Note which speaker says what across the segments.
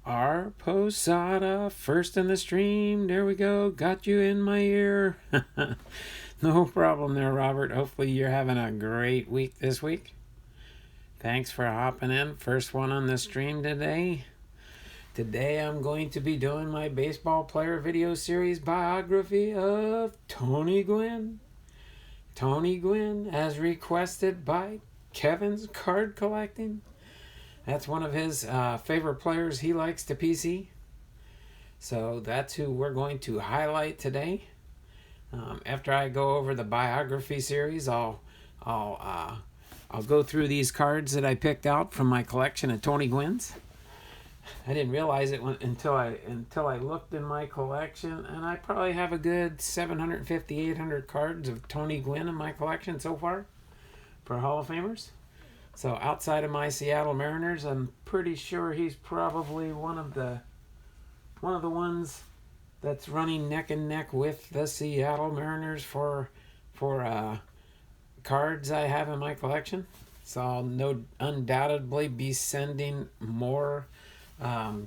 Speaker 1: Our Posada, first in the stream. There we go. Got you in my ear. No problem there, Robert. Hopefully you're having a great week this week. Thanks for hopping in. First one on the stream today. Today I'm going to be doing my baseball player video series biography of Tony Gwynn. Tony Gwynn, as requested by Kevin's Card Collecting. That's one of his favorite players he likes to PC. So that's who we're going to highlight today. After I go over the biography series, I'll go through these cards that I picked out from my collection of Tony Gwynn's. I didn't realize it until I looked in my collection, and I probably have a good 750, 800 cards of Tony Gwynn in my collection so far for Hall of Famers. So outside of my Seattle Mariners, I'm pretty sure he's probably one of the ones that's running neck and neck with the Seattle Mariners for cards I have in my collection. So I'll undoubtedly be sending more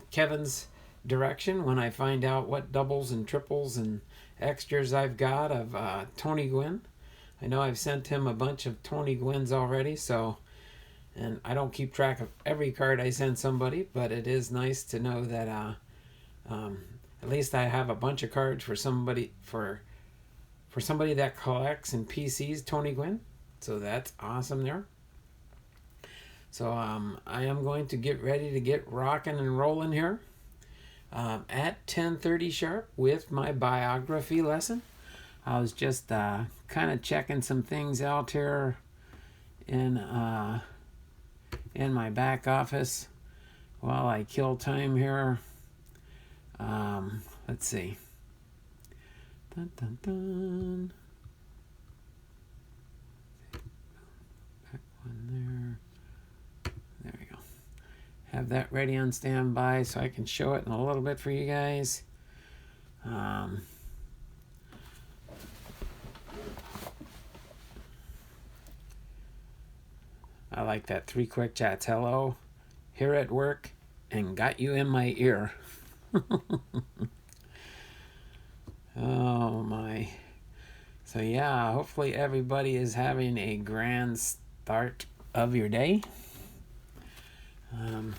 Speaker 1: Kevin's direction when I find out what doubles and triples and extras I've got of Tony Gwynn. I know I've sent him a bunch of Tony Gwynn's already, and I don't keep track of every card I send somebody, but it is nice to know that at least I have a bunch of cards for somebody that collects and PCs Tony Gwynn. So that's awesome there. So I am going to get ready to get rocking and rolling here at 10:30 sharp with my biography lesson. I was just kind of checking some things out here in my back office while I kill time here. Let's see. Dun, dun, dun. Back one there. There we go. Have that ready on standby so I can show it in a little bit for you guys. I like that 3 quick chats. Hello, here at work, and got you in my ear. Oh my. So yeah, hopefully everybody is having a grand start of your day. All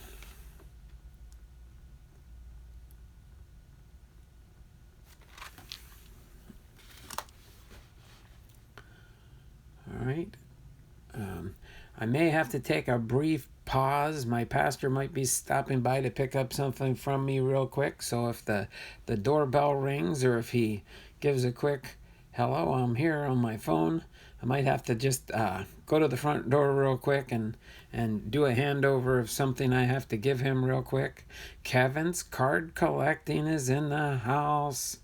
Speaker 1: right. I may have to take a brief pause. My pastor might be stopping by to pick up something from me real quick. So if the doorbell rings or if he gives a quick hello, I'm here on my phone, I might have to just go to the front door real quick and do a handover of something I have to give him real quick. Kevin's Card Collecting is in the house.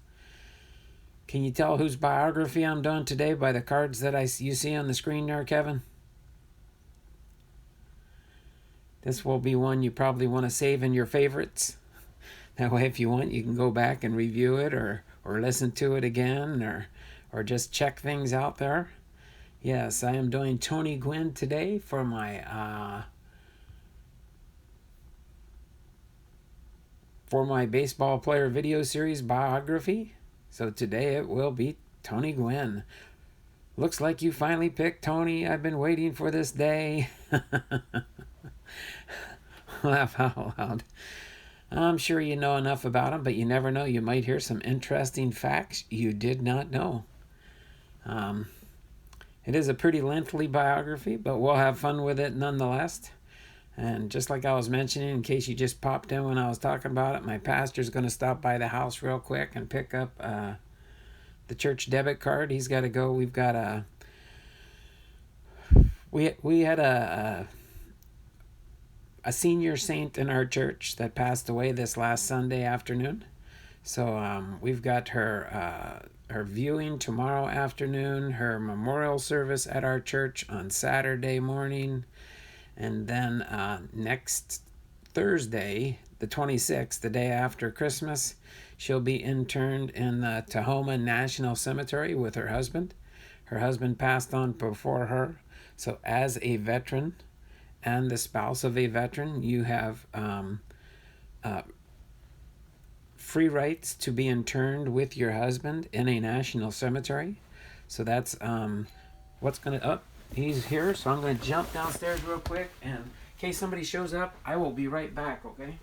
Speaker 1: Can you tell whose biography I'm doing today by the cards that you see on the screen there, Kevin? This will be one you probably want to save in your favorites. That way, if you want, you can go back and review it or listen to it again or just check things out there. Yes, I am doing Tony Gwynn today for my baseball player video series biography. So today it will be Tony Gwynn. Looks like you finally picked Tony. I've been waiting for this day. Laugh out loud. I'm sure you know enough about him, but you never know. You might hear some interesting facts you did not know. It is a pretty lengthy biography, but we'll have fun with it nonetheless. And just like I was mentioning, in case you just popped in when I was talking about it, my pastor's going to stop by the house real quick and pick up the church debit card. He's got to go. We've got we had a senior saint in our church that passed away this last Sunday afternoon. So we've got her viewing tomorrow afternoon, her memorial service at our church on Saturday morning, and then next Thursday, the 26th, the day after Christmas, she'll be interned in the Tahoma National Cemetery with her husband. Her husband passed on before her, so as a veteran and the spouse of a veteran, you have free rights to be interned with your husband in a national cemetery. So that's what's going to up. He's here, so I'm going to jump downstairs real quick, and in case somebody shows up, I will be right back, okay?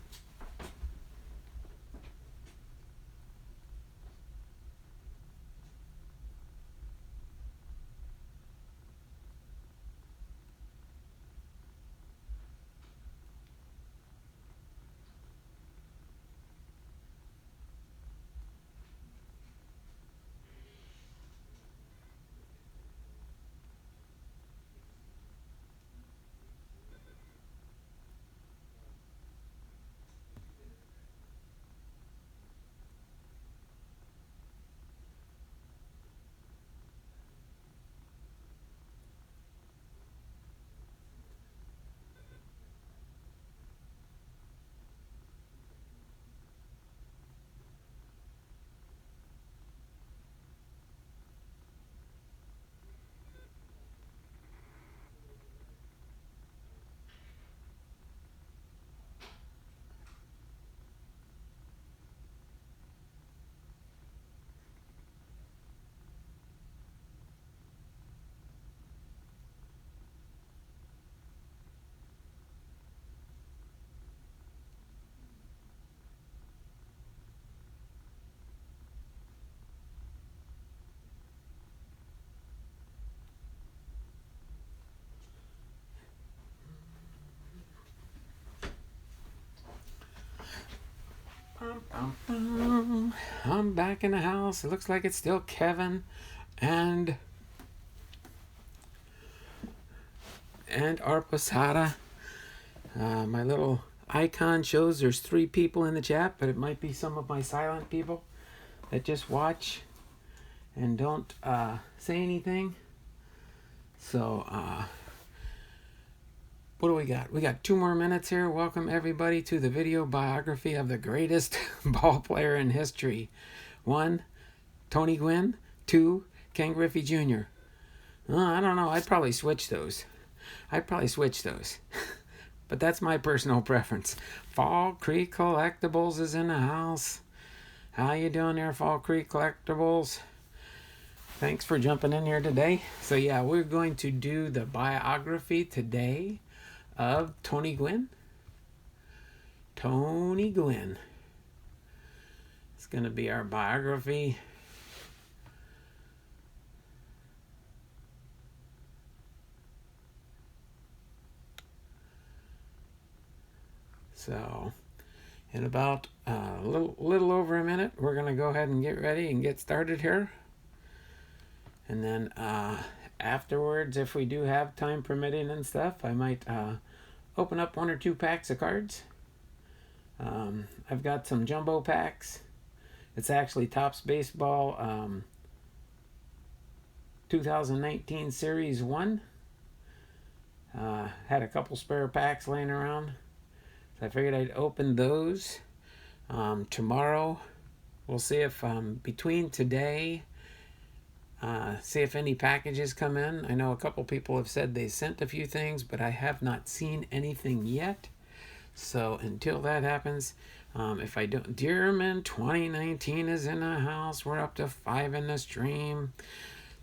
Speaker 1: I'm back in the house. It looks like it's still Kevin and our Posada. My little icon shows there's 3 people in the chat, but it might be some of my silent people that just watch and don't say anything. So what do we got? We got 2 more minutes here. Welcome everybody to the video biography of the greatest ball player in history. 1, Tony Gwynn. 2, Ken Griffey Jr. I don't know. I'd probably switch those. But that's my personal preference. Fall Creek Collectibles is in the house. How you doing there, Fall Creek Collectibles? Thanks for jumping in here today. So yeah, we're going to do the biography today of Tony Gwynn. Tony Gwynn. It's going to be our biography. So in about a little over a minute, we're going to go ahead and get ready and get started here. And then afterwards, if we do have time permitting and stuff, I might open up 1 or 2 packs of cards. I've got some jumbo packs. It's actually Topps Baseball 2019 Series 1. Had a couple spare packs laying around. So I figured I'd open those. Tomorrow, we'll see if between today, see if any packages come in. I know a couple people have said they sent a few things, but I have not seen anything yet. So until that happens, if I don't, Dearman 2019 is in the house. We're up to 5 in the stream.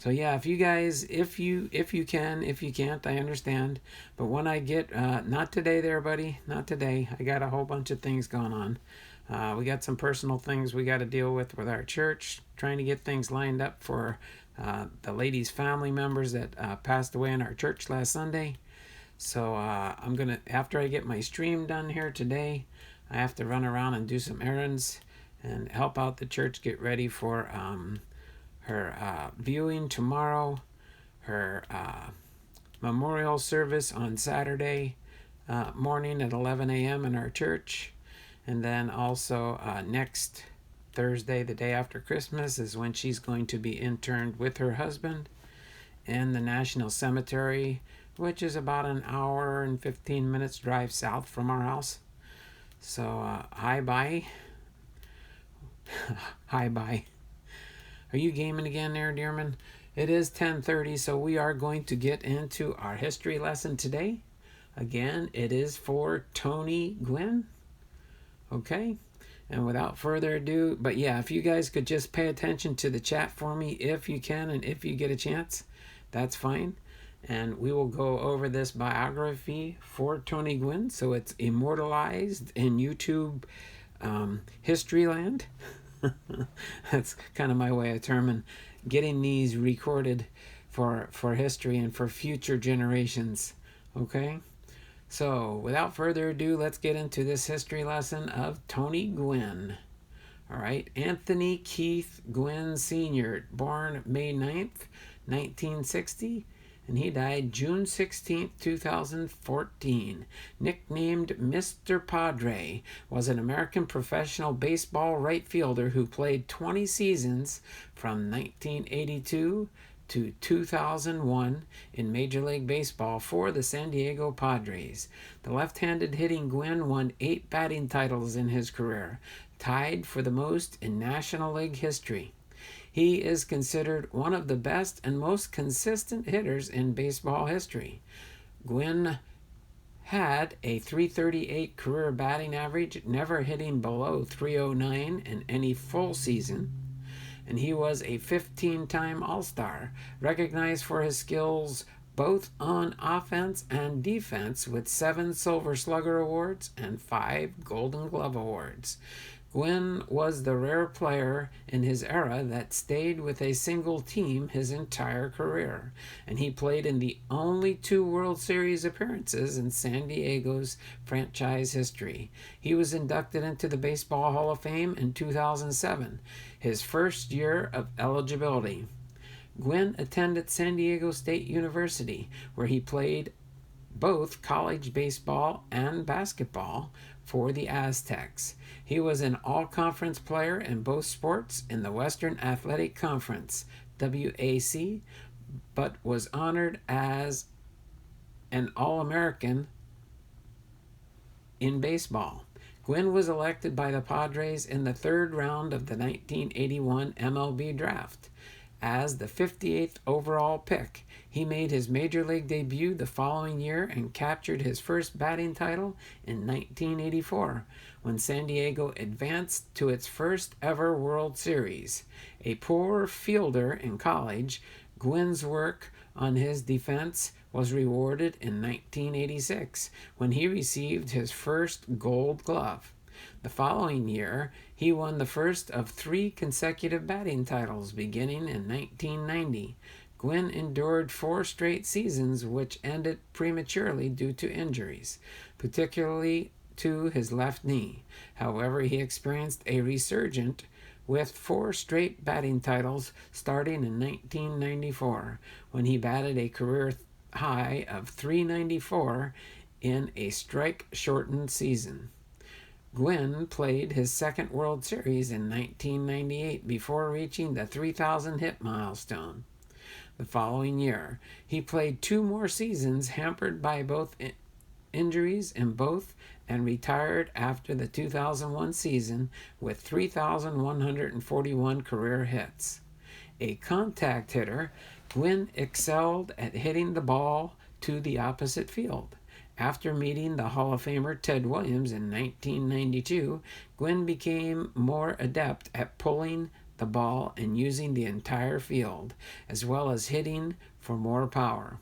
Speaker 1: So yeah, if you guys, if you can, if you can't, I understand. But when I get, not today there, buddy, not today. I got a whole bunch of things going on. We got some personal things we got to deal with our church, trying to get things lined up for the lady's family members that passed away in our church last Sunday. So I'm going to, after I get my stream done here today, I have to run around and do some errands and help out the church get ready for her viewing tomorrow, her memorial service on Saturday morning at 11 a.m. in our church. And then also next Thursday, the day after Christmas, is when she's going to be interned with her husband in the National Cemetery, which is about an hour and 15 minutes drive south from our house. So, hi-bye. Hi-bye. Are you gaming again there, Dearman? It is 10:30, so we are going to get into our history lesson today. Again, it is for Tony Gwynn. Okay? And without further ado, but yeah, if you guys could just pay attention to the chat for me if you can and if you get a chance, that's fine. And we will go over this biography for Tony Gwynn, so it's immortalized in YouTube history land. That's kind of my way of terming getting these recorded for history and for future generations. Okay? So, without further ado, let's get into this history lesson of Tony Gwynn. All right, Anthony Keith Gwynn Sr., born May 9th, 1960, and he died June 16th, 2014. Nicknamed Mr. Padre, was an American professional baseball right fielder who played 20 seasons from 1982 to 2001 in Major League Baseball for the San Diego Padres. The left-handed hitting Gwynn won 8 batting titles in his career, tied for the most in National League history. He is considered one of the best and most consistent hitters in baseball history. Gwynn had a .338 career batting average, never hitting below .309 in any full season, and he was a 15-time All-Star, recognized for his skills both on offense and defense with 7 Silver Slugger Awards and 5 Golden Glove Awards. Gwynn was the rare player in his era that stayed with a single team his entire career, and he played in the only 2 World Series appearances in San Diego's franchise history. He was inducted into the Baseball Hall of Fame in 2007, his first year of eligibility. Gwynn attended San Diego State University, where he played both college baseball and basketball for the Aztecs. He was an all-conference player in both sports in the Western Athletic Conference, WAC, but was honored as an All-American in baseball. Gwynn was elected by the Padres in the 3rd round of the 1981 MLB draft as the 58th overall pick. He made his major league debut the following year and captured his first batting title in 1984 when San Diego advanced to its first ever World Series. A poor fielder in college, Gwynn's work on his defense was rewarded in 1986 when he received his first Gold Glove. The following year, he won the first of 3 consecutive batting titles beginning in 1990. Gwynn endured 4 straight seasons which ended prematurely due to injuries, particularly to his left knee. However, he experienced a resurgence with 4 straight batting titles starting in 1994 when he batted a career high of .394 in a strike-shortened season. Gwynn played his second World Series in 1998 before reaching the 3,000 hit milestone. The following year, he played 2 more seasons hampered by both injuries in both and retired after the 2001 season with 3,141 career hits. A contact hitter, Gwynn excelled at hitting the ball to the opposite field. After meeting the Hall of Famer Ted Williams in 1992, Gwynn became more adept at pulling the ball and using the entire field, as well as hitting for more power.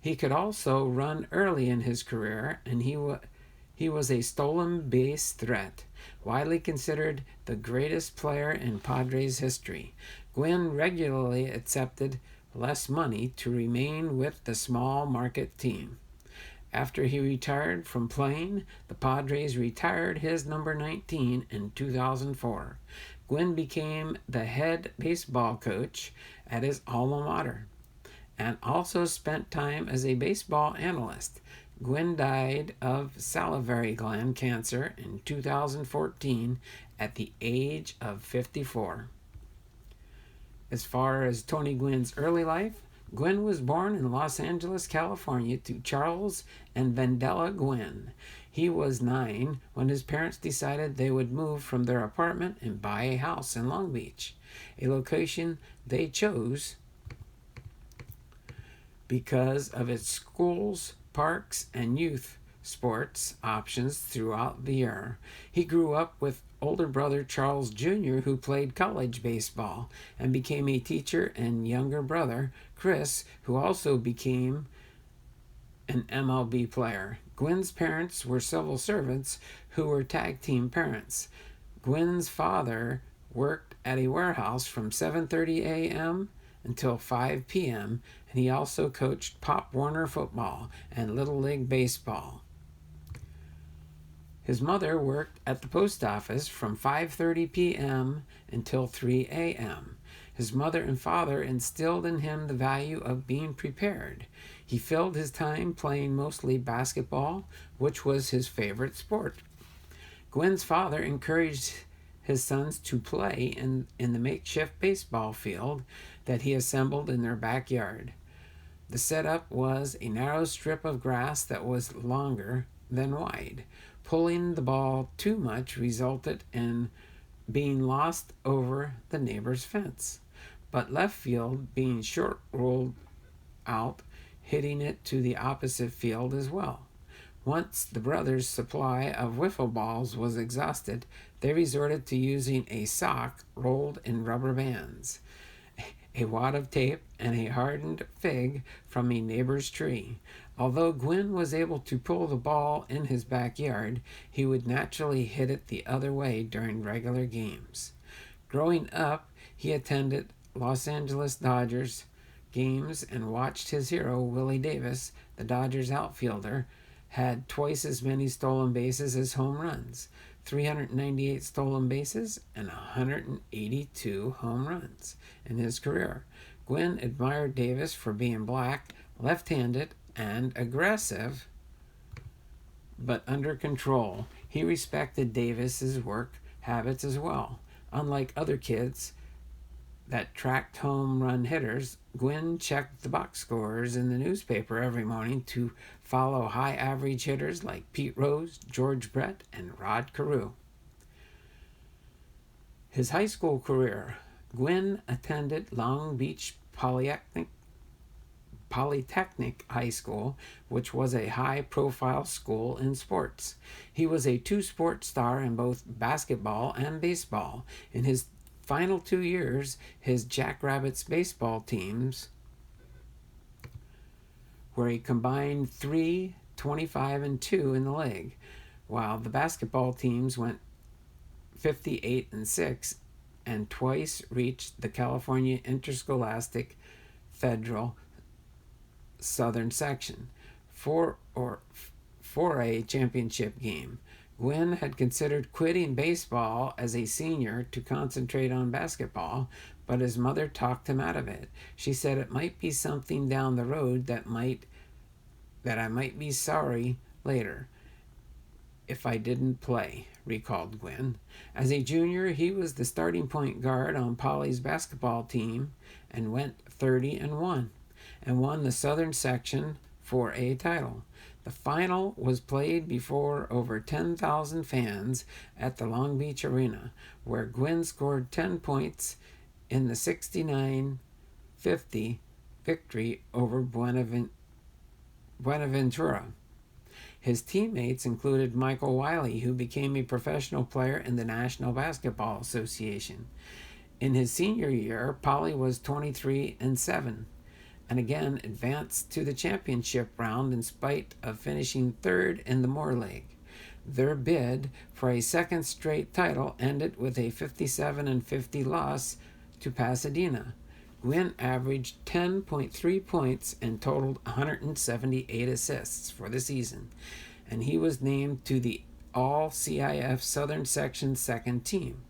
Speaker 1: He could also run early in his career, and he was a stolen base threat, widely considered the greatest player in Padres history. Gwynn regularly accepted less money to remain with the small market team. After he retired from playing, the Padres retired his number 19 in 2004. Gwynn became the head baseball coach at his alma mater and also spent time as a baseball analyst. Gwynn died of salivary gland cancer in 2014 at the age of 54. As far as Tony Gwynn's early life, Gwynn was born in Los Angeles, California to Charles and Vendela Gwynn. He was 9 when his parents decided they would move from their apartment and buy a house in Long Beach, a location they chose because of its schools, parks, and youth sports options throughout the year. He grew up with older brother Charles Jr., who played college baseball and became a teacher, and younger brother Chris, who also became an MLB player. Gwynn's parents were civil servants who were tag team parents. Gwynn's father worked at a warehouse from 7:30 a.m. until 5 p.m., and he also coached Pop Warner football and Little League baseball. His mother worked at the post office from 5:30 p.m. until 3 a.m. His mother and father instilled in him the value of being prepared. He filled his time playing mostly basketball, which was his favorite sport. Gwynn's father encouraged his sons to play in the makeshift baseball field that he assembled in their backyard. The setup was a narrow strip of grass that was longer than wide. Pulling the ball too much resulted in being lost over the neighbor's fence, but left field being short rolled out, hitting it to the opposite field as well. Once the brothers' supply of wiffle balls was exhausted, they resorted to using a sock rolled in rubber bands, a wad of tape, and a hardened fig from a neighbor's tree. Although Gwynn was able to pull the ball in his backyard, he would naturally hit it the other way during regular games. Growing up, he attended Los Angeles Dodgers games and watched his hero, Willie Davis, the Dodgers outfielder, had twice as many stolen bases as home runs, 398 stolen bases and 182 home runs in his career. Gwynn admired Davis for being black, left-handed, and aggressive, but under control. He respected Davis's work habits as well. Unlike other kids that tracked home run hitters, Gwynn checked the box scores in the newspaper every morning to follow high average hitters like Pete Rose, George Brett, and Rod Carew. His high school career. Gwynn attended Long Beach Polytechnic High School, which was a high-profile school in sports. He was a two-sport star in both basketball and baseball. In his final 2 years, his Jackrabbits baseball teams were a combined 3-25-2 in the league, while the basketball teams went 58-6 and twice reached the California Interscholastic Federal Southern Section for a championship game. Gwynn had considered quitting baseball as a senior to concentrate on basketball, but his mother talked him out of it. She said it might be something down the road that I might be sorry later if I didn't play, recalled Gwynn. As a junior, he was the starting point guard on Poly's basketball team and went 30-1 and won the Southern Section 4A title. The final was played before over 10,000 fans at the Long Beach Arena, where Gwynn scored 10 points in the 69-50 victory over Buenaventura. His teammates included Michael Wiley, who became a professional player in the National Basketball Association. In his senior year, Poly was 23-7. And again advanced to the championship round in spite of finishing third in the Moore League. Their bid for a second straight title ended with a 57-50 loss to Pasadena. Gwynn averaged 10.3 points and totaled 178 assists for the season, and he was named to the All-CIF Southern Section second team.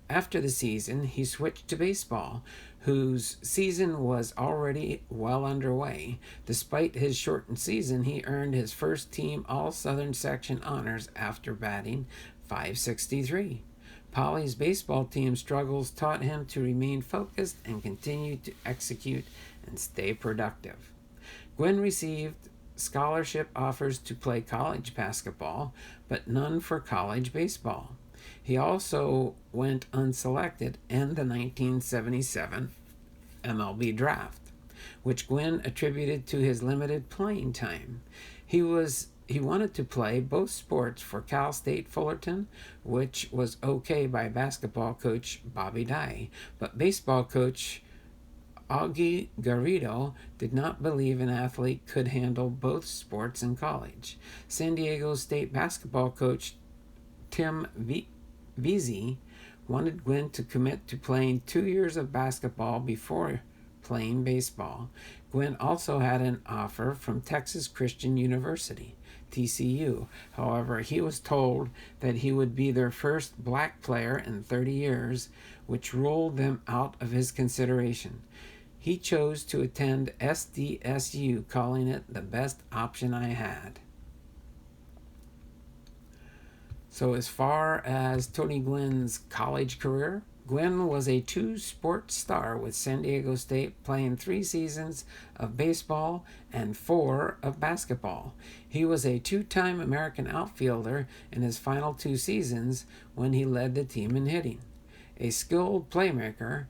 Speaker 1: After the season, he switched to baseball, whose season was already well underway. Despite his shortened season, he earned his first team All-Southern Section honors after batting .563. Poly's baseball team struggles taught him to remain focused and continue to execute and stay productive. Gwynn received scholarship offers to play college basketball, but none for college baseball. He also went unselected in the 1977 MLB draft, which Gwynn attributed to his limited playing time. He he wanted to play both sports for Cal State Fullerton, which was okay by basketball coach Bobby Dye, but baseball coach Augie Garrido did not believe an athlete could handle both sports in college. San Diego State basketball coach Tim Veazey wanted Gwynn to commit to playing 2 years of basketball before playing baseball. Gwynn also had an offer from Texas Christian University, TCU. However, he was told that he would be their first black player in 30 years, which ruled them out of his consideration. He chose to attend SDSU, calling it the best option I had. So as far as Tony Gwynn's college career, Gwynn was a two-sport star with San Diego State, playing 3 seasons of baseball and 4 of basketball. He was a 2-time American outfielder in his final 2 seasons when he led the team in hitting. A skilled playmaker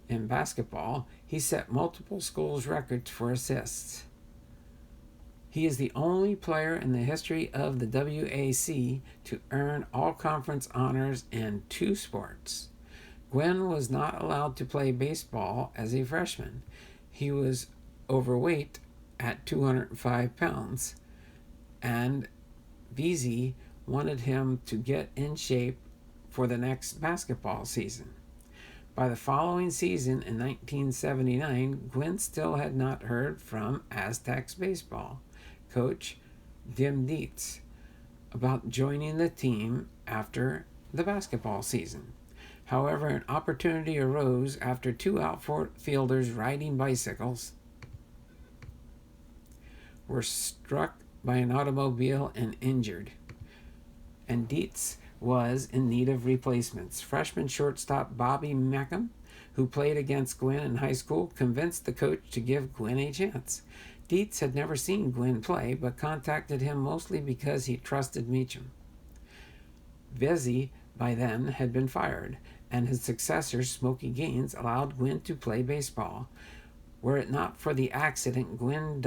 Speaker 1: in basketball, he set multiple schools records for assists. He is the only player in the history of the WAC to earn all-conference honors in 2 sports. Gwynn was not allowed to play baseball as a freshman. He was overweight at 205 pounds, and Veazey wanted him to get in shape for the next basketball season. By the following season in 1979, Gwynn still had not heard from Aztecs baseball coach Dim Dietz about joining the team after the basketball season. However, an opportunity arose after 2 outfielders riding bicycles were struck by an automobile and injured, and Dietz was in need of replacements. Freshman shortstop Bobby Mackham, who played against Gwynn in high school, convinced the coach to give Gwynn a chance. Dietz had never seen Gwynn play, but contacted him mostly because he trusted Meacham. Veazey, by then, had been fired, and his successor, Smokey Gaines, allowed Gwynn to play baseball. Were it not for the accident, Gwynn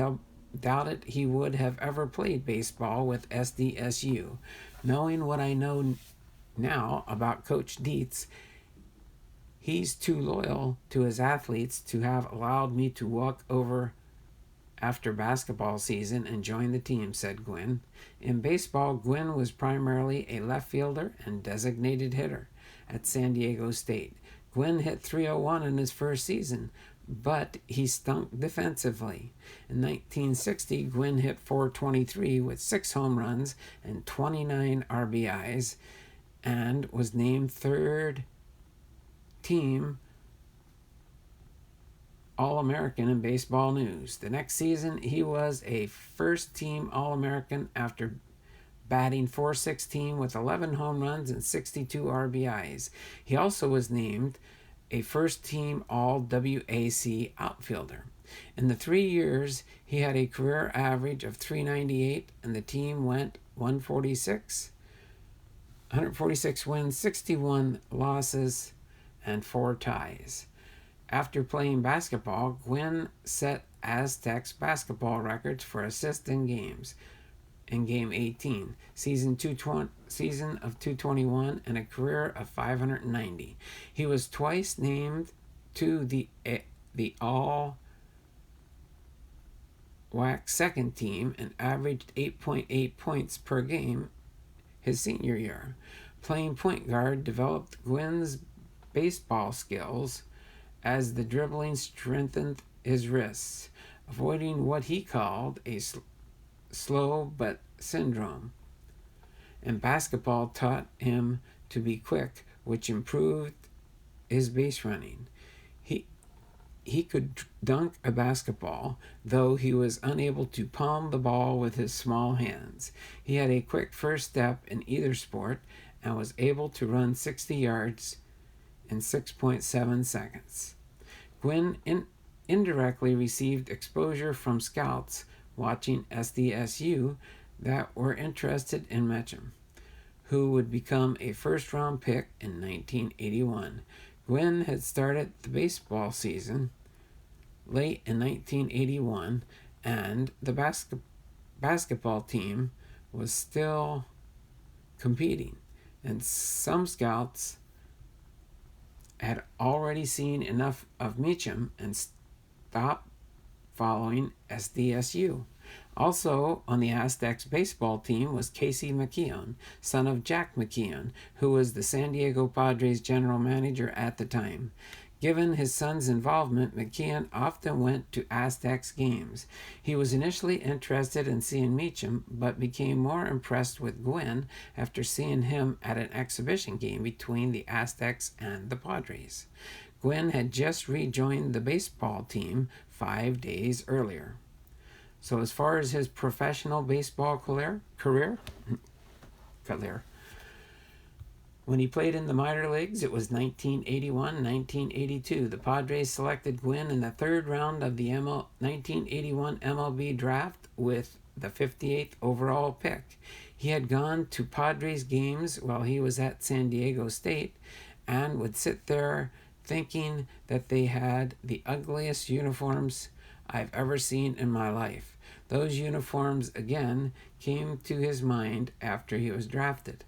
Speaker 1: doubted he would have ever played baseball with SDSU. Knowing what I know now about Coach Dietz, he's too loyal to his athletes to have allowed me to walk over after basketball season and join the team, said Gwynn. In baseball, Gwynn was primarily a left fielder and designated hitter at San Diego State. Gwynn hit .301 in his first season, but he stunk defensively. In 1960, Gwynn hit .423 with 6 home runs and 29 RBIs and was named 3rd team All-American in Baseball News. The next season, he was a first-team All-American after batting .416 with 11 home runs and 62 RBIs. He also was named a first-team All-WAC outfielder. In the 3 years, he had a career average of .398, and the team went 146 wins, 61 losses, and 4 ties. After playing basketball, Gwynn set Aztecs basketball records for assists in games. In Game 18, season of 221, and a career of 590. He was twice named to the All-WAC second team and averaged 8.8 points per game his senior year. Playing point guard developed Gwynn's baseball skills as the dribbling strengthened his wrists, avoiding what he called a slow but syndrome. And basketball taught him to be quick, which improved his base running. He could dunk a basketball, though he was unable to palm the ball with his small hands. He had a quick first step in either sport and was able to run 60 yards in 6.7 seconds. Gwynn indirectly received exposure from scouts watching SDSU that were interested in Meacham, who would become a first-round pick in 1981. Gwynn had started the baseball season late in 1981, and the basketball team was still competing, and some scouts had already seen enough of Meacham and stopped following SDSU. Also on the Aztecs baseball team was Casey McKeon, son of Jack McKeon, who was the San Diego Padres general manager at the time. Given his son's involvement, McKeon often went to Aztecs games. He was initially interested in seeing Meacham, but became more impressed with Gwynn after seeing him at an exhibition game between the Aztecs and the Padres. Gwynn had just rejoined the baseball team 5 days earlier. So as far as his professional baseball career, when he played in the minor leagues, it was 1981-1982. The Padres selected Gwynn in the third round of the 1981 MLB draft with the 58th overall pick. He had gone to Padres games while he was at San Diego State and would sit there thinking that they had the ugliest uniforms I've ever seen in my life. Those uniforms again came to his mind after he was drafted.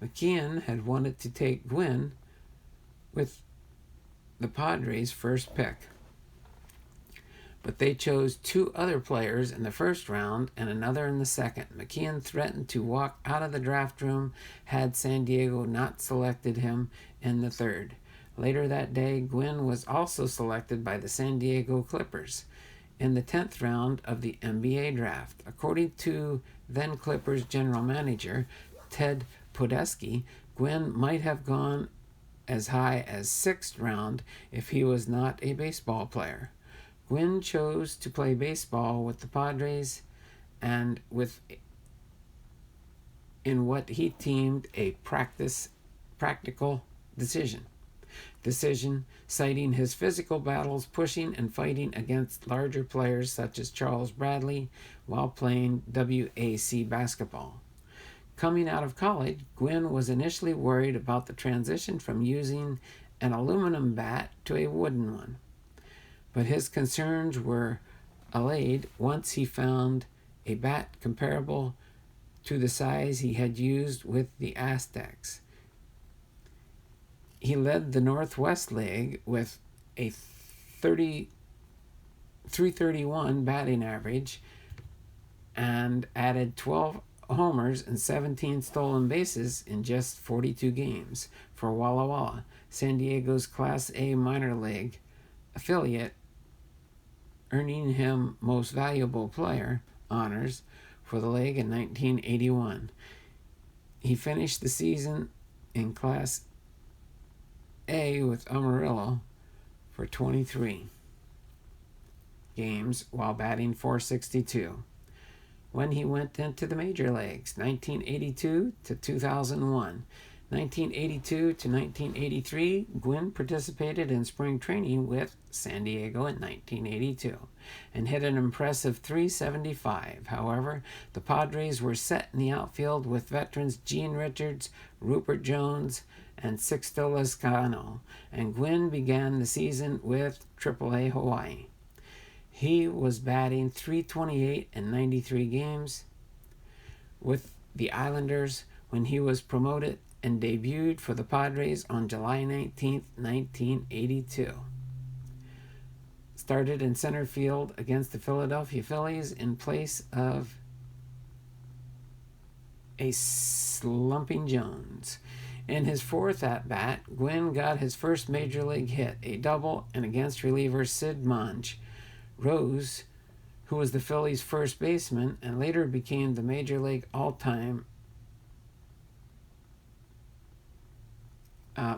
Speaker 1: McKeon had wanted to take Gwynn with the Padres' first pick, but they chose 2 other players in the first round and another in the second. McKeon threatened to walk out of the draft room had San Diego not selected him in the third. Later that day, Gwynn was also selected by the San Diego Clippers in the 10th round of the NBA draft. According to then Clippers general manager Ted Podolsky, Gwynn might have gone as high as 6th round if he was not a baseball player. Gwynn chose to play baseball with the Padres and in what he deemed a practical decision, citing his physical battles pushing and fighting against larger players such as Charles Bradley while playing WAC basketball. Coming out of college, Gwynn was initially worried about the transition from using an aluminum bat to a wooden one, but his concerns were allayed once he found a bat comparable to the size he had used with the Aztecs. He led the Northwest League with a 331 batting average and added 12 homers and 17 stolen bases in just 42 games for Walla Walla, San Diego's Class A minor league affiliate, earning him Most Valuable Player honors for the league in 1981. He finished the season in Class A with Amarillo for 23 games while batting .462. When he went into the major leagues, 1982 to 2001. 1982 to 1983, Gwynn participated in spring training with San Diego in 1982 and hit an impressive .375. However, the Padres were set in the outfield with veterans Gene Richards, Rupert Jones, and Sixto Lezcano, and Gwynn began the season with AAA Hawaii. He was batting .328 in 93 games with the Islanders when he was promoted and debuted for the Padres on July 19, 1982. Started in center field against the Philadelphia Phillies in place of a slumping Jones. In his 4th at-bat, Gwynn got his first major league hit, a double, and against reliever Sid Monge Rose, who was the Phillies' first baseman and later became the major league all-time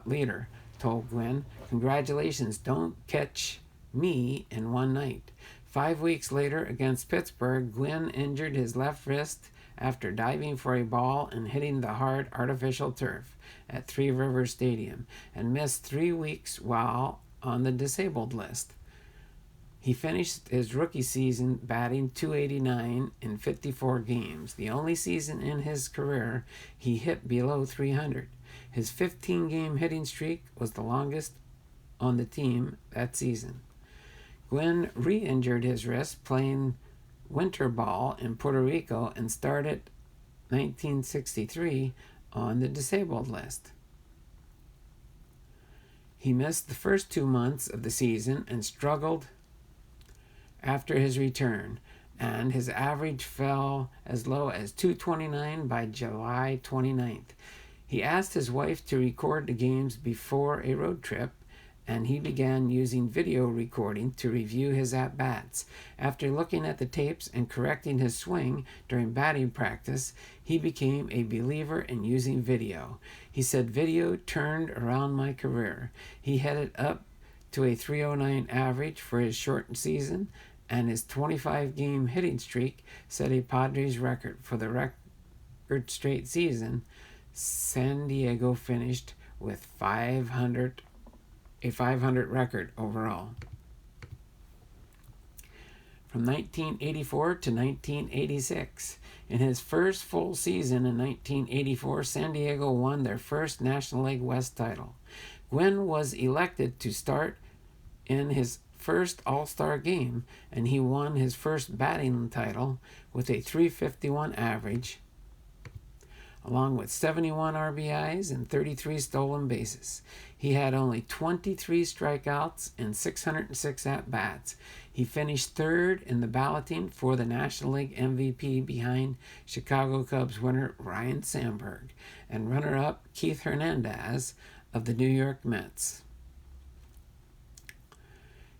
Speaker 1: leader, told Gwynn, "Congratulations, don't catch me in one night." 5 weeks later against Pittsburgh, Gwynn injured his left wrist after diving for a ball and hitting the hard artificial turf at Three Rivers Stadium and missed 3 weeks while on the disabled list. He finished his rookie season batting .289 in 54 games, the only season in his career he hit below .300. His 15-game hitting streak was the longest on the team that season. Gwynn re-injured his wrist playing winter ball in Puerto Rico and started 1963 on the disabled list. He missed the first 2 months of the season and struggled after his return, and his average fell as low as 229 by July 29th. He asked his wife to record the games before a road trip, and he began using video recording to review his at-bats. After looking at the tapes and correcting his swing during batting practice, he became a believer in using video. He said, "Video turned around my career." He headed up to a 309 average for his shortened season, and his 25-game hitting streak set a Padres record. For the record straight season, San Diego finished with a 500 record overall. From 1984 to 1986. In his first full season in 1984, San Diego won their first National League West title. Gwynn was elected to start in his first All-Star game, and he won his first batting title with a .351 average, along with 71 RBIs and 33 stolen bases. He had only 23 strikeouts and 606 at-bats. He finished third in the balloting for the National League MVP behind Chicago Cubs winner Ryne Sandberg and runner-up Keith Hernandez of the New York Mets.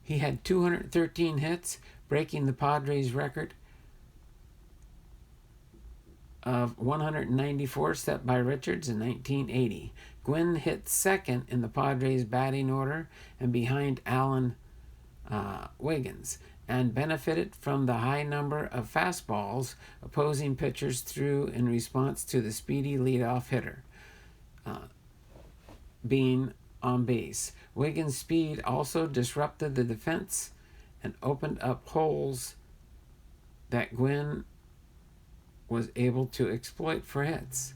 Speaker 1: He had 213 hits, breaking the Padres' record of 194 set by Richards in 1980. Gwynn hit second in the Padres' batting order and behind Alan Wiggins, and benefited from the high number of fastballs opposing pitchers threw in response to the speedy leadoff hitter being on base. Wiggins' speed also disrupted the defense and opened up holes that Gwynn was able to exploit for hits.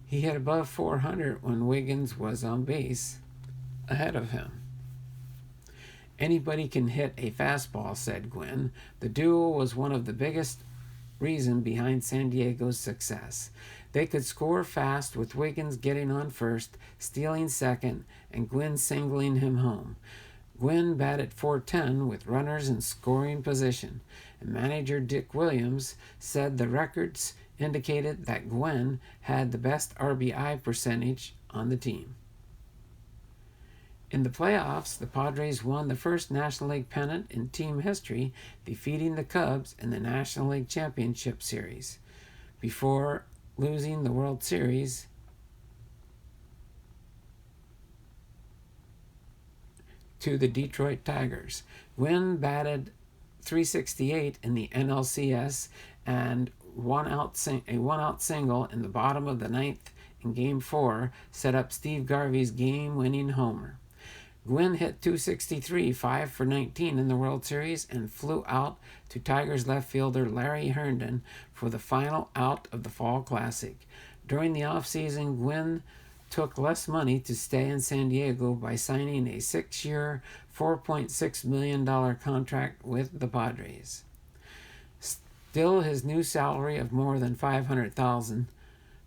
Speaker 1: He hit above 400 when Wiggins was on base ahead of him. "Anybody can hit a fastball," said Gwynn. The duo was one of the biggest reason behind San Diego's success. They could score fast with Wiggins getting on first, stealing second, and Gwynn singling him home. Gwynn batted .410 with runners in scoring position, and manager Dick Williams said the records indicated that Gwynn had the best RBI percentage on the team. In the playoffs, the Padres won the first National League pennant in team history, defeating the Cubs in the National League Championship Series, before losing the World Series to the Detroit Tigers. Gwynn batted .368 in the NLCS and a one-out single in the bottom of the ninth in Game 4 set up Steve Garvey's game-winning homer. Gwynn hit .263, 5 for 19 in the World Series, and flew out to Tigers left fielder Larry Herndon for the final out of the Fall Classic. During the offseason, Gwynn took less money to stay in San Diego by signing a 6-year, $4.6 million contract with the Padres. Still, his new salary of more than $500,000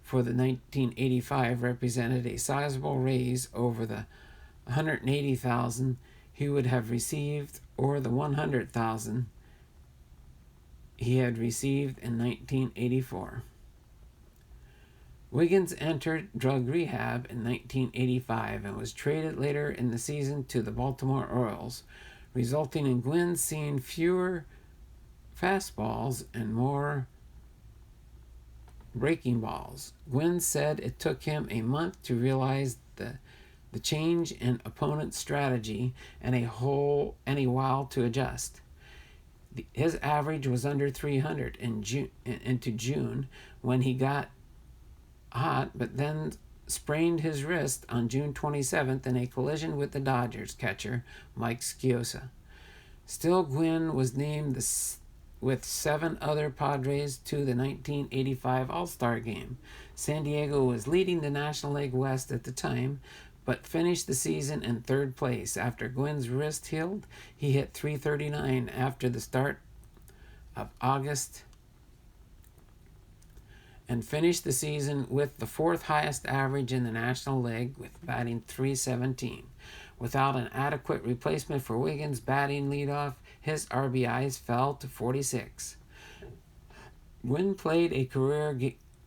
Speaker 1: for the 1985 represented a sizable raise over the $180,000 he would have received, or the $100,000 he had received in 1984. Wiggins entered drug rehab in 1985 and was traded later in the season to the Baltimore Orioles, resulting in Gwynn seeing fewer fastballs and more breaking balls. Gwynn said it took him a month to realize the change in opponent strategy and a while to adjust. His average was under 300 into June when he got hot, but then sprained his wrist on June 27th in a collision with the Dodgers catcher Mike Sciosa. Still, Gwynn was named with 7 other Padres to the 1985 All-Star Game. San Diego was leading the National League West at the time, but finished the season in 3rd place. After Gwynn's wrist healed, he hit .339 after the start of August and finished the season with the fourth highest average in the National League with batting .317. Without an adequate replacement for Wiggins batting leadoff, his RBIs fell to 46. Gwynn played a career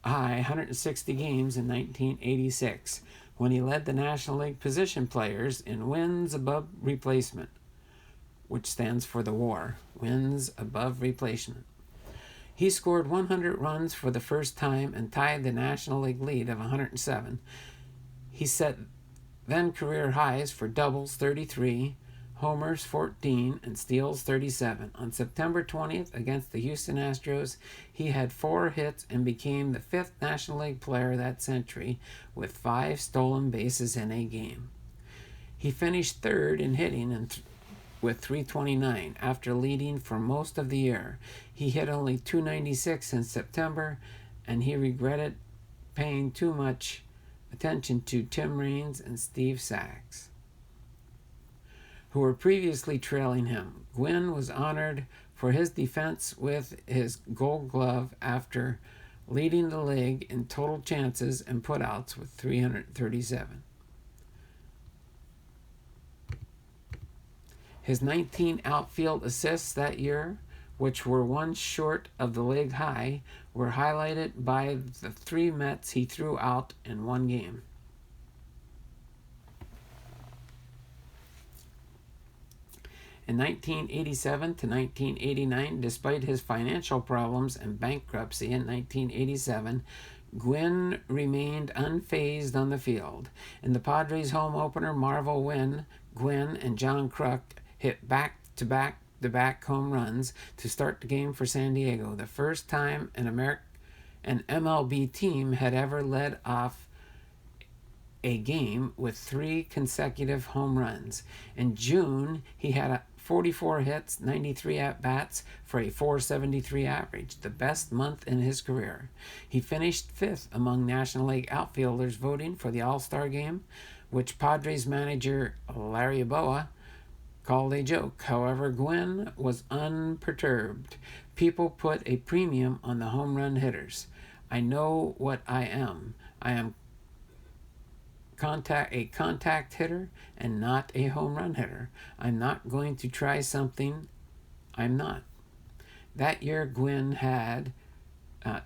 Speaker 1: high 160 games in 1986 when he led the National League position players in wins above replacement, which stands for the WAR, wins above replacement. He scored 100 runs for the first time and tied the National League lead of 107. He set then career highs for doubles 33, homers 14, and steals 37. On September 20th against the Houston Astros, he had 4 hits and became the 5th National League player that century with 5 stolen bases in a game. He finished third in hitting with .329 after leading for most of the year. He hit only .296 in September, and he regretted paying too much attention to Tim Raines and Steve Sax, who were previously trailing him. Gwynn was honored for his defense with his Gold Glove after leading the league in total chances and putouts with 337. His 19 outfield assists that year, which were one short of the league high, were highlighted by the 3 Mets he threw out in one game. In 1987 to 1989, despite his financial problems and bankruptcy in 1987, Gwynn remained unfazed on the field. In the Padres home opener, Marvel Gwynn and John Kruk hit back-to-back home runs to start the game for San Diego, the first time an MLB team had ever led off a game with 3 consecutive home runs. In June, he had 44 hits, 93 at-bats for a .473 average, the best month in his career. He finished 5th among National League outfielders voting for the All-Star Game, which Padres manager Larry Bowa called a joke. However, Gwynn was unperturbed. People put a premium on the home run hitters. I know what I am. I am a contact hitter and not a home run hitter. I'm not going to try something I'm not. That year, Gwynn had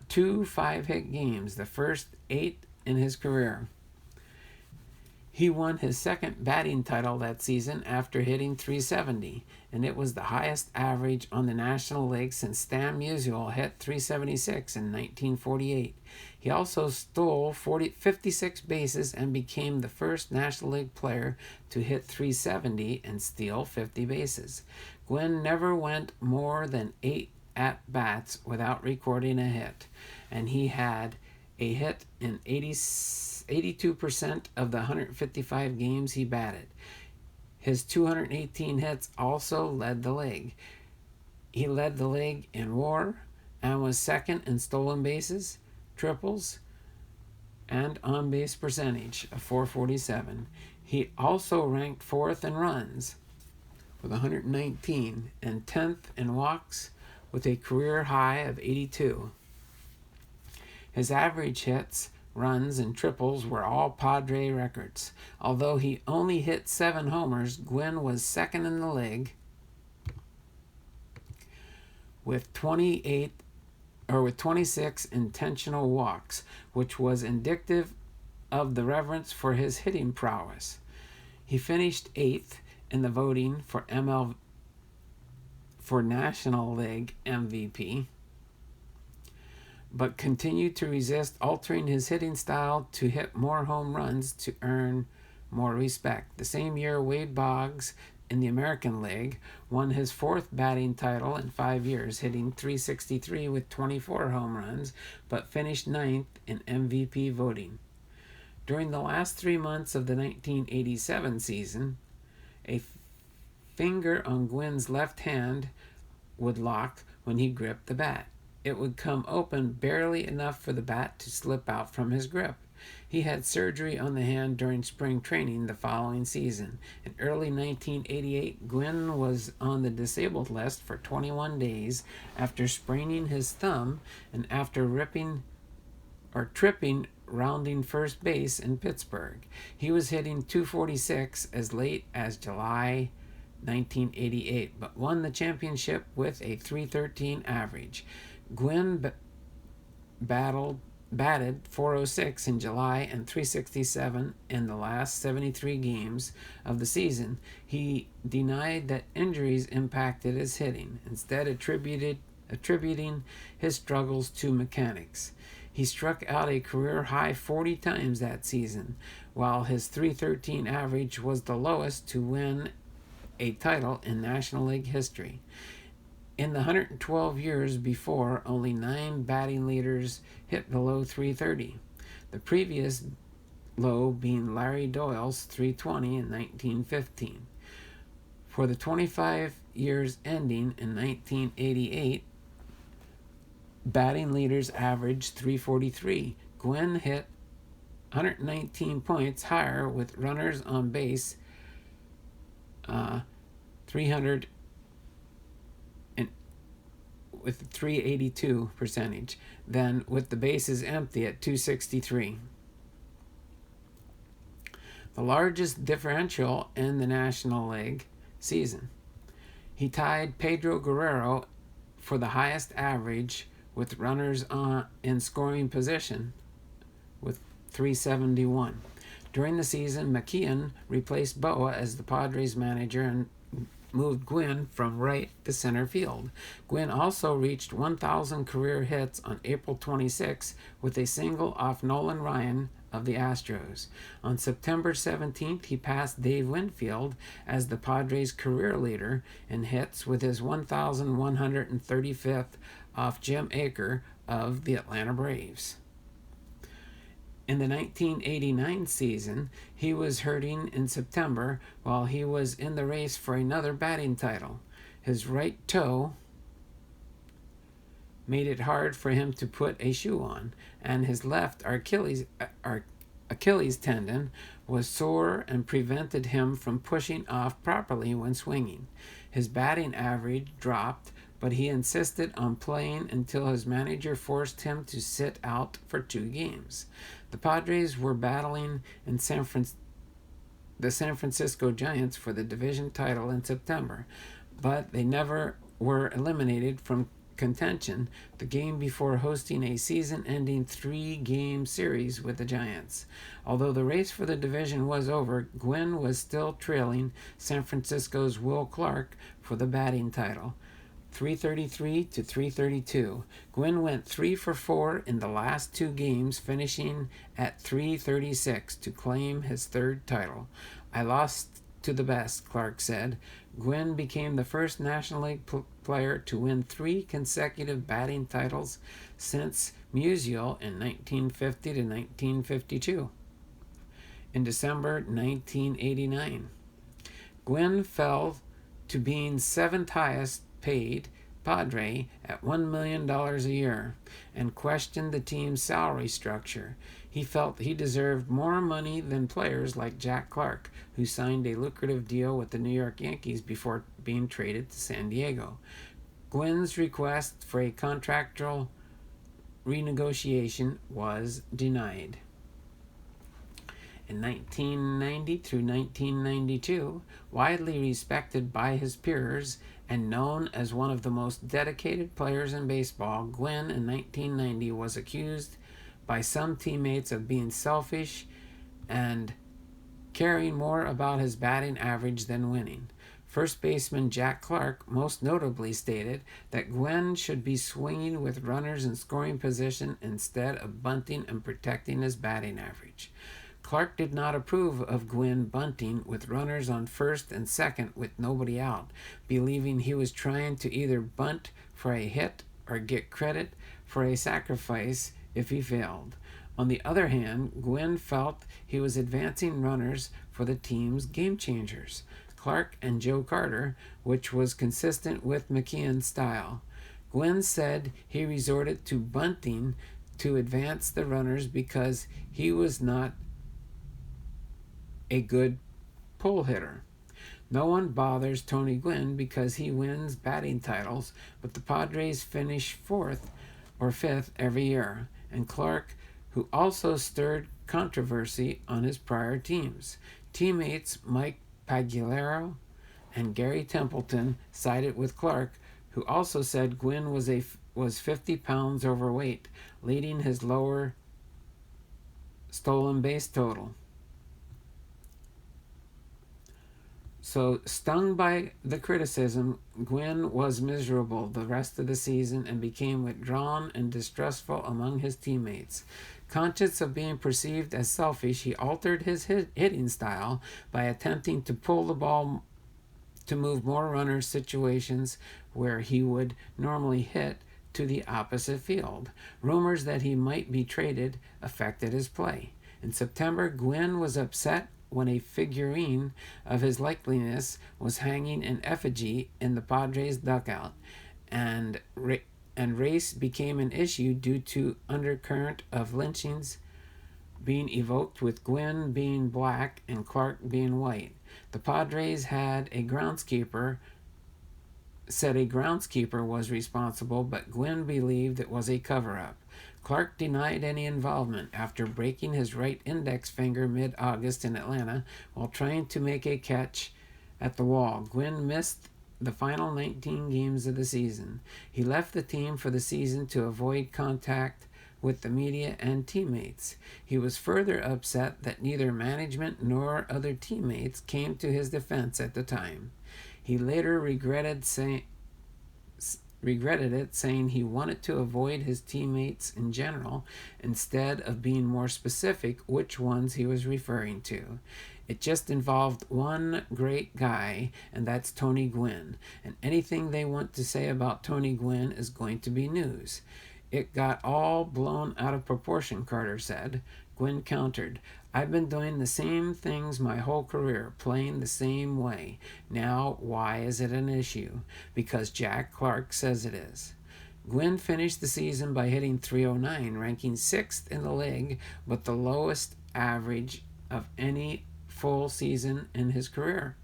Speaker 1: 2 5-hit games, the first 8 in his career. He won his second batting title that season after hitting .370, and it was the highest average on the National League since Stan Musial hit .376 in 1948. He also stole 56 bases and became the first National League player to hit .370 and steal 50 bases. Gwynn never went more than 8 at-bats without recording a hit, and he had a hit in 82% of the 155 games he batted. His 218 hits also led the league. He led the league in WAR and was second in stolen bases, triples, and on-base percentage of .447. He also ranked 4th in runs with 119 and 10th in walks with a career high of 82. His average hits, runs, and triples were all Padre records. Although he only hit 7 homers, Gwynn was second in the league with 26 intentional walks, which was indicative of the reverence for his hitting prowess. He finished 8th in the voting for National League MVP, but continued to resist altering his hitting style to hit more home runs to earn more respect. The same year, Wade Boggs in the American League won his 4th batting title in 5 years, hitting .363 with 24 home runs, but finished 9th in MVP voting. During the last 3 months of the 1987 season, a finger on Gwynn's left hand would lock when he gripped the bat. It would come open barely enough for the bat to slip out from his grip. He had surgery on the hand during spring training the following season. In early 1988, Gwynn was on the disabled list for 21 days after spraining his thumb and after ripping tripping rounding first base in Pittsburgh. He was hitting .246 as late as July 1988, but won the championship with a .313 average. Gwynn batted .406 in July and .367 in the last 73 games of the season. He denied that injuries impacted his hitting, instead attributing his struggles to mechanics. He struck out a career-high 40 times that season, while his .313 average was the lowest to win a title in National League history. In the 112 years before, only 9 batting leaders hit below .330, the previous low being Larry Doyle's .320 in 1915. For the 25 years ending in 1988, batting leaders averaged .343. Gwynn hit 119 points higher with runners on base, 300 with a .382 percentage, than with the bases empty at .263. The largest differential in the National League season. He tied Pedro Guerrero for the highest average with runners in scoring position with .371. During the season, McKeon replaced Boa as the Padres manager and moved Gwynn from right to center field. Gwynn also reached 1,000 career hits on April 26 with a single off Nolan Ryan of the Astros. On September 17th, he passed Dave Winfield as the Padres' career leader in hits with his 1,135th off Jim Aker of the Atlanta Braves. In the 1989 season, he was hurting in September while he was in the race for another batting title. His right toe made it hard for him to put a shoe on, and his left Achilles tendon was sore and prevented him from pushing off properly when swinging. His batting average dropped, but he insisted on playing until his manager forced him to sit out for 2 games. The Padres were battling in the San Francisco Giants for the division title in September, but they never were eliminated from contention the game before hosting a season-ending 3-game series with the Giants. Although the race for the division was over, Gwynn was still trailing San Francisco's Will Clark for the batting title, .333 to .332. Gwynn went 3 for 4 in the last 2 games, finishing at .336 to claim his 3rd title. "I lost to the best," Clark said. Gwynn became the first National League player to win 3 consecutive batting titles since Musial in 1950 to 1952. In December 1989, Gwynn fell to being 7th highest paid Padre at $1 million a year and questioned the team's salary structure. He felt he deserved more money than players like Jack Clark, who signed a lucrative deal with the New York Yankees before being traded to San Diego. Gwynn's request for a contractual renegotiation was denied. In 1990 through 1992, widely respected by his peers and known as one of the most dedicated players in baseball, Gwynn in 1990 was accused by some teammates of being selfish and caring more about his batting average than winning. First baseman Jack Clark most notably stated that Gwynn should be swinging with runners in scoring position instead of bunting and protecting his batting average. Clark did not approve of Gwynn bunting with runners on first and second with nobody out, believing he was trying to either bunt for a hit or get credit for a sacrifice if he failed. On the other hand, Gwynn felt he was advancing runners for the team's game changers, Clark and Joe Carter, which was consistent with McKeon's style. Gwynn said he resorted to bunting to advance the runners because he was not a good pull hitter. No one bothers Tony Gwynn because he wins batting titles, but the Padres finish 4th or 5th every year, and Clark, who also stirred controversy on his prior teams. Teammates Mike Pagliaro and Gary Templeton sided with Clark, who also said Gwynn was 50 pounds overweight, leading his lower stolen base total. So, stung by the criticism, Gwynn was miserable the rest of the season and became withdrawn and distrustful among his teammates. Conscious of being perceived as selfish, he altered his hitting style by attempting to pull the ball to move more runners situations where he would normally hit to the opposite field. Rumors that he might be traded affected his play. In September, Gwynn was upset when a figurine of his likeness was hanging in effigy in the Padres' dugout, and race became an issue due to undercurrent of lynchings being evoked, with Gwynn being black and Clark being white. The Padres said a groundskeeper was responsible, but Gwynn believed it was a cover-up. Clark denied any involvement after breaking his right index finger mid-August in Atlanta while trying to make a catch at the wall. Gwynn missed the final 19 games of the season. He left the team for the season to avoid contact with the media and teammates. He was further upset that neither management nor other teammates came to his defense at the time. He later regretted it, saying he wanted to avoid his teammates in general instead of being more specific which ones he was referring to. It just involved one great guy, and that's Tony Gwynn, and anything they want to say about Tony Gwynn is going to be news. It got all blown out of proportion, Carter said. Gwynn countered, I've been doing the same things my whole career, playing the same way. Now, why is it an issue? Because Jack Clark says it is. Gwynn finished the season by hitting .309, ranking 6th in the league, but the lowest average of any full season in his career.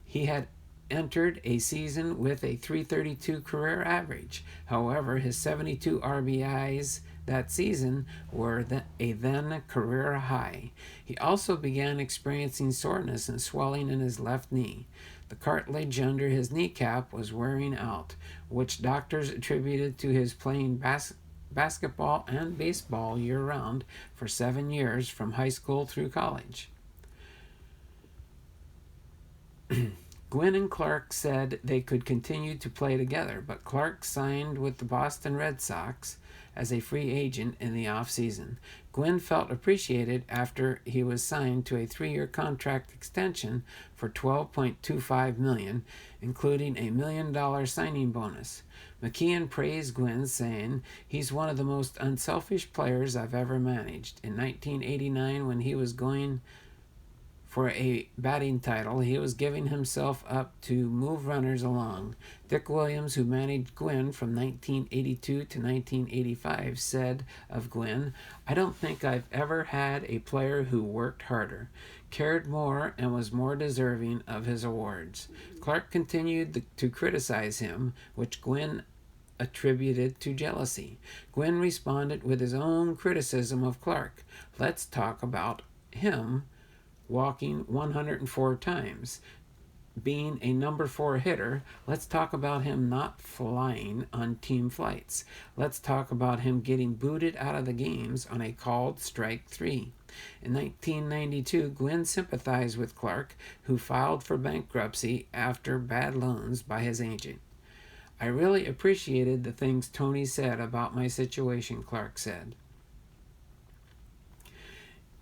Speaker 1: He had entered a season with a .332 career average. However, his 72 RBIs that season were a then career high. He also began experiencing soreness and swelling in his left knee. The cartilage under his kneecap was wearing out, which doctors attributed to his playing basketball and baseball year-round for 7 years from high school through college. Gwynn and Clark said they could continue to play together, but Clark signed with the Boston Red Sox as a free agent in the offseason. Gwynn felt appreciated after he was signed to a 3-year contract extension for $12.25 million, including a $1 million signing bonus. McKeon praised Gwynn, saying, he's one of the most unselfish players I've ever managed. In 1989, when he was going for a batting title, he was giving himself up to move runners along. Dick Williams, who managed Gwynn from 1982 to 1985, said of Gwynn, I don't think I've ever had a player who worked harder, cared more, and was more deserving of his awards. Clark continued to criticize him, which Gwynn attributed to jealousy. Gwynn responded with his own criticism of Clark. Let's talk about him walking 104 times. Being a number 4 hitter, let's talk about him not flying on team flights. Let's talk about him getting booted out of the games on a called strike 3. In 1992, Gwynn sympathized with Clark, who filed for bankruptcy after bad loans by his agent. I really appreciated the things Tony said about my situation, Clark said.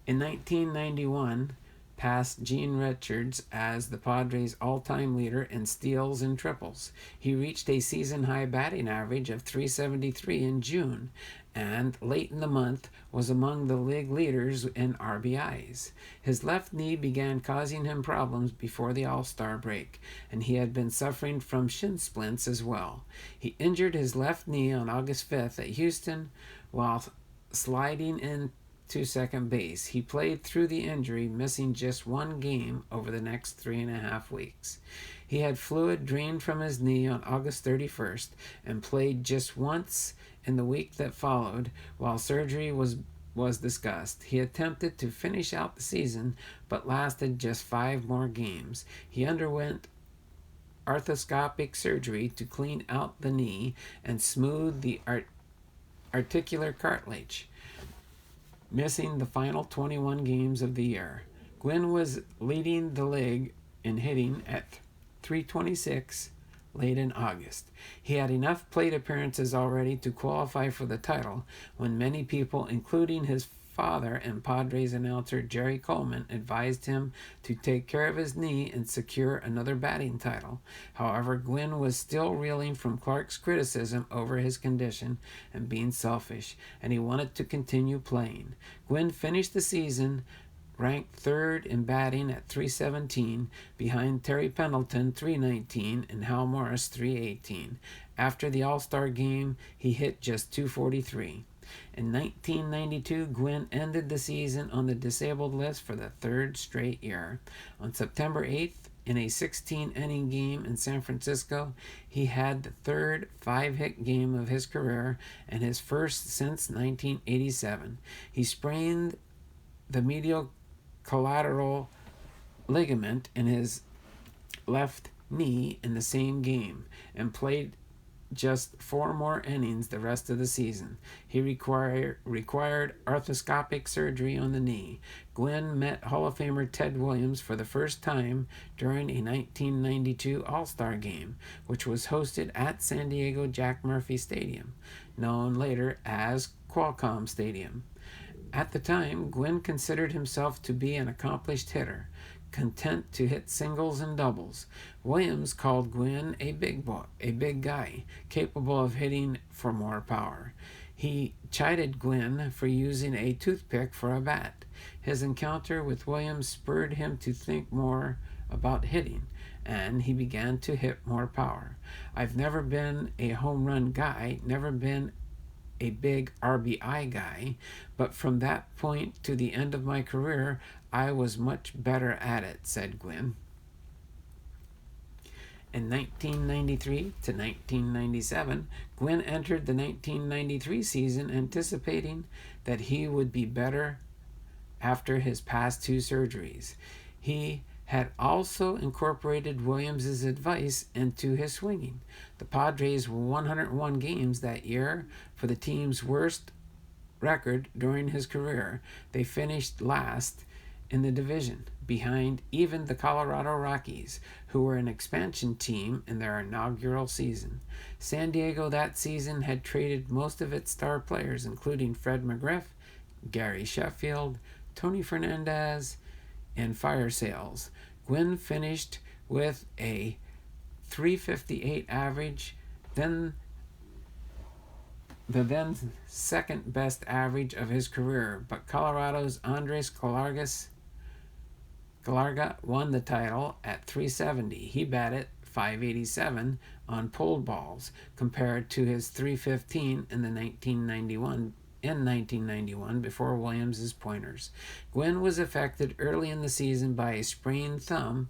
Speaker 1: In 1991, passed Gene Richards as the Padres' all-time leader in steals and triples. He reached a season-high batting average of .373 in June, and late in the month was among the league leaders in RBIs. His left knee began causing him problems before the All-Star break, and he had been suffering from shin splints as well. He injured his left knee on August 5th at Houston while sliding in to second base. He played through the injury, missing just 1 game over the next 3.5 weeks. He had fluid drained from his knee on August 31st and played just once in the week that followed, while surgery was was discussed. He attempted to finish out the season, but lasted just 5 more games. He underwent arthroscopic surgery to clean out the knee and smooth the articular cartilage, missing the final 21 games of the year. Gwynn was leading the league in hitting at .326 late in August. He had enough plate appearances already to qualify for the title when many people, including his father and Padres announcer Jerry Coleman, advised him to take care of his knee and secure another batting title. However, Gwynn was still reeling from Clark's criticism over his condition and being selfish, and he wanted to continue playing. Gwynn finished the season ranked third in batting at .317, behind Terry Pendleton .319 and Hal Morris .318. After the All-Star game, he hit just .243. In 1992, Gwynn ended the season on the disabled list for the third straight year. On September 8th, in a 16-inning game in San Francisco, he had the third 5-hit game of his career and his first since 1987. He sprained the medial collateral ligament in his left knee in the same game and played just 4 more innings the rest of the season. He required arthroscopic surgery on the knee. Gwynn met Hall of Famer Ted Williams for the first time during a 1992 All-Star game, which was hosted at San Diego Jack Murphy Stadium, known later as Qualcomm Stadium. At the time, Gwynn considered himself to be an accomplished hitter, content to hit singles and doubles. Williams called Gwynn a big guy, capable of hitting for more power. He chided Gwynn for using a toothpick for a bat. His encounter with Williams spurred him to think more about hitting, and he began to hit more power. I've never been a home run guy, never been a big RBI guy, but from that point to the end of my career, I was much better at it, said Gwynn. In 1993 to 1997, Gwynn entered the 1993 season anticipating that he would be better after his past 2 surgeries. He had also incorporated Williams' advice into his swinging. The Padres won 101 games that year for the team's worst record during his career. They finished last in the division, behind even the Colorado Rockies, who were an expansion team in their inaugural season. San Diego that season had traded most of its star players, including Fred McGriff, Gary Sheffield, Tony Fernandez, and fire sales. Gwynn finished with a .358 average, then the second best average of his career, but Colorado's Andres Galarga won the title at .370. He batted .587 on pulled balls compared to his .315 in 1991 before Williams' pointers. Gwynn was affected early in the season by a sprained thumb,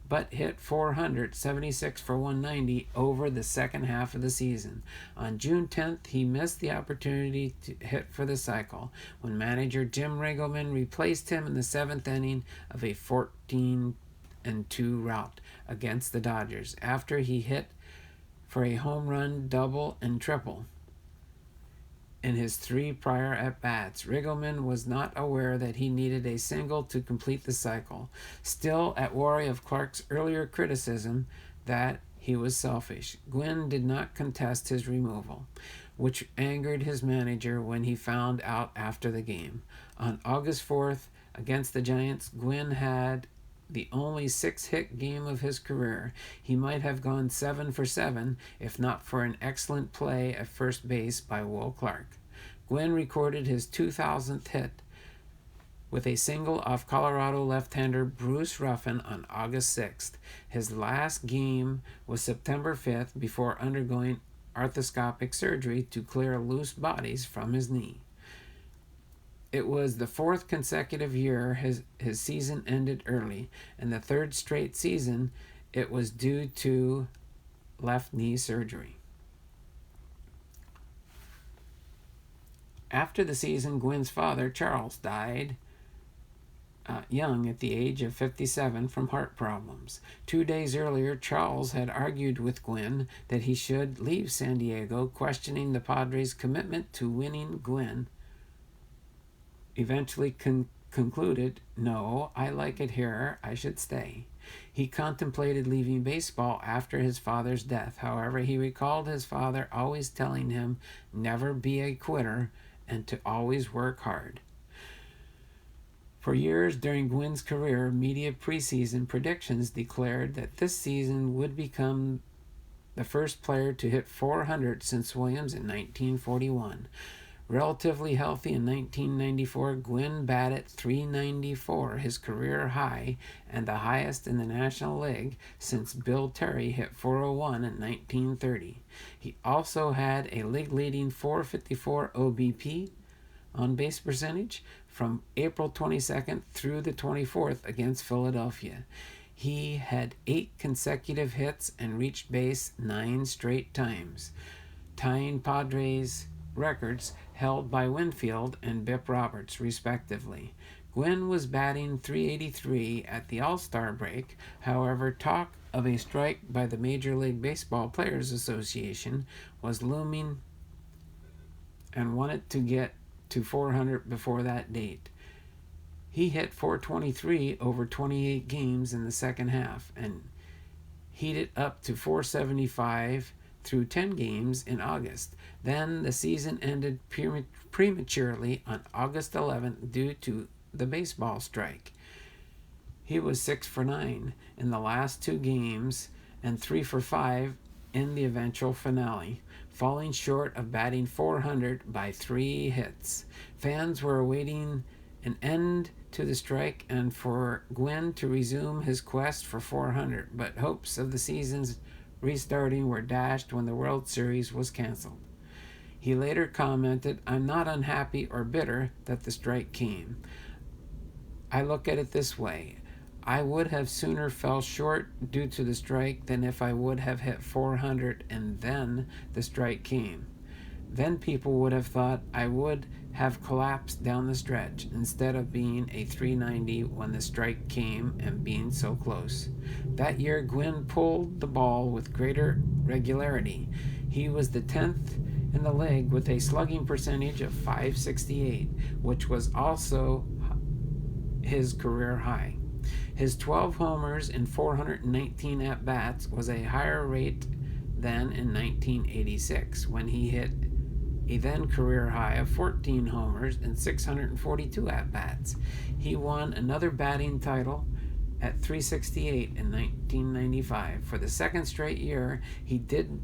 Speaker 1: but hit .476 for 190 over the second half of the season. On June 10th, he missed the opportunity to hit for the cycle when manager Jim Riggleman replaced him in the 7th inning of a 14-2 rout against the Dodgers after he hit for a home run, double, and triple in his 3 prior at-bats. Riggleman was not aware that he needed a single to complete the cycle, still at worry of Clark's earlier criticism that he was selfish. Gwynn did not contest his removal, which angered his manager when he found out after the game. On August 4th, against the Giants, Gwynn had the only 6-hit game of his career. He might have gone 7 for 7 if not for an excellent play at first base by Will Clark. Gwynn recorded his 2,000th hit with a single off Colorado left-hander Bruce Ruffin on August 6th. His last game was September 5th before undergoing arthroscopic surgery to clear loose bodies from his knee. It was the 4th consecutive year his season ended early, and the 3rd straight season it was due to left knee surgery. After the season, Gwynn's father, Charles, died young at the age of 57 from heart problems. 2 days earlier, Charles had argued with Gwynn that he should leave San Diego, questioning the Padres' commitment to winning. Gwynn eventually concluded, "No, I like it here. I should stay." He contemplated leaving baseball after his father's death. However, he recalled his father always telling him never be a quitter and to always work hard. For years during Gwynn's career, media preseason predictions declared that this season would become the first player to hit 400 since Williams in 1941. Relatively healthy in 1994, Gwynn batted .394, his career high and the highest in the National League since Bill Terry hit .401 in 1930. He also had a league-leading .454 OBP, on-base percentage, from April 22nd through the 24th against Philadelphia. He had 8 consecutive hits and reached base 9 straight times, tying Padres records held by Winfield and Bip Roberts, respectively. Gwynn was batting .383 at the All-Star break. However, talk of a strike by the Major League Baseball Players Association was looming and wanted to get to 400 before that date. He hit .423 over 28 games in the second half and heated up to .475 through 10 games in August. Then the season ended prematurely on August 11th due to the baseball strike. He was 6 for 9 in the last 2 games and 3 for 5 in the eventual finale, falling short of batting .400 by 3 hits. Fans were awaiting an end to the strike and for Gwynn to resume his quest for .400, but hopes of the season's restarting were dashed when the World Series was canceled. He later commented, "I'm not unhappy or bitter that the strike came. I look at it this way. I would have sooner fell short due to the strike than if I would have hit .400 and then the strike came. Then people would have thought I would have collapsed down the stretch instead of being a .390 when the strike came and being so close." That year, Gwynn pulled the ball with greater regularity. He was the 10th in the league with a slugging percentage of .568, which was also his career high. His 12 homers in 419 at-bats was a higher rate than in 1986, when he hit a then career high of 14 homers and 642 at-bats. He won another batting title at .368 in 1995. For the second straight year, he did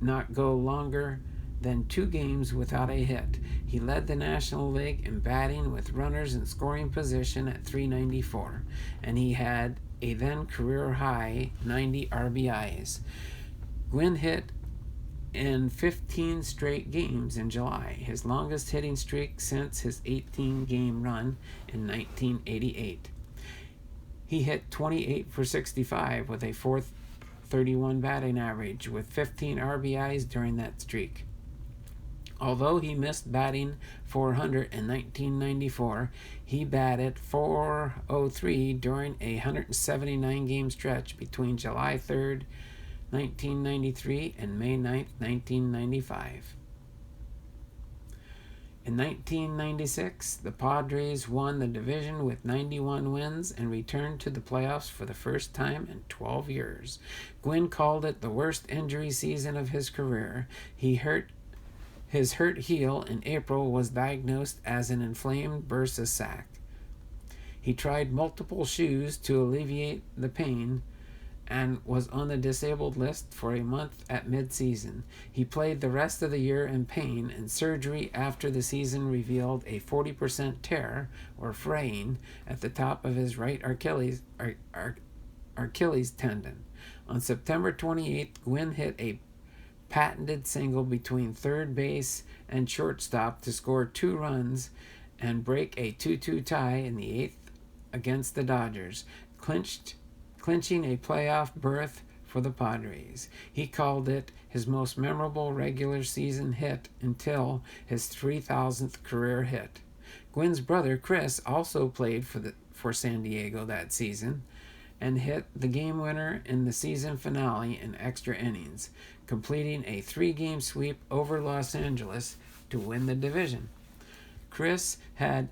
Speaker 1: not go longer than 2 games without a hit. He led the National League in batting with runners in scoring position at .394, and he had a then career high 90 RBIs. Gwynn hit in 15 straight games in July, his longest hitting streak since his 18-game run in 1988. He hit 28 for 65 with a .431 batting average with 15 RBIs during that streak. Although he missed batting .400 in 1994, he batted .403 during a 179-game stretch between July 3rd, 1993 and May 9th, 1995. In 1996, the Padres won the division with 91 wins and returned to the playoffs for the first time in 12 years. Gwynn called it the worst injury season of his career. His hurt heel in April was diagnosed as an inflamed bursa sac. He tried multiple shoes to alleviate the pain and was on the disabled list for a month at mid-season. He played the rest of the year in pain, and surgery after the season revealed a 40% tear, or fraying, at the top of his right Achilles tendon. On September 28th, Gwynn hit a patented single between third base and shortstop to score 2 runs and break a 2-2 tie in the 8th against the Dodgers, clinching a playoff berth for the Padres. He called it his most memorable regular season hit until his 3,000th career hit. Gwynn's brother Chris also played for San Diego that season and hit the game winner in the season finale in extra innings, completing a 3-game sweep over Los Angeles to win the division. Chris had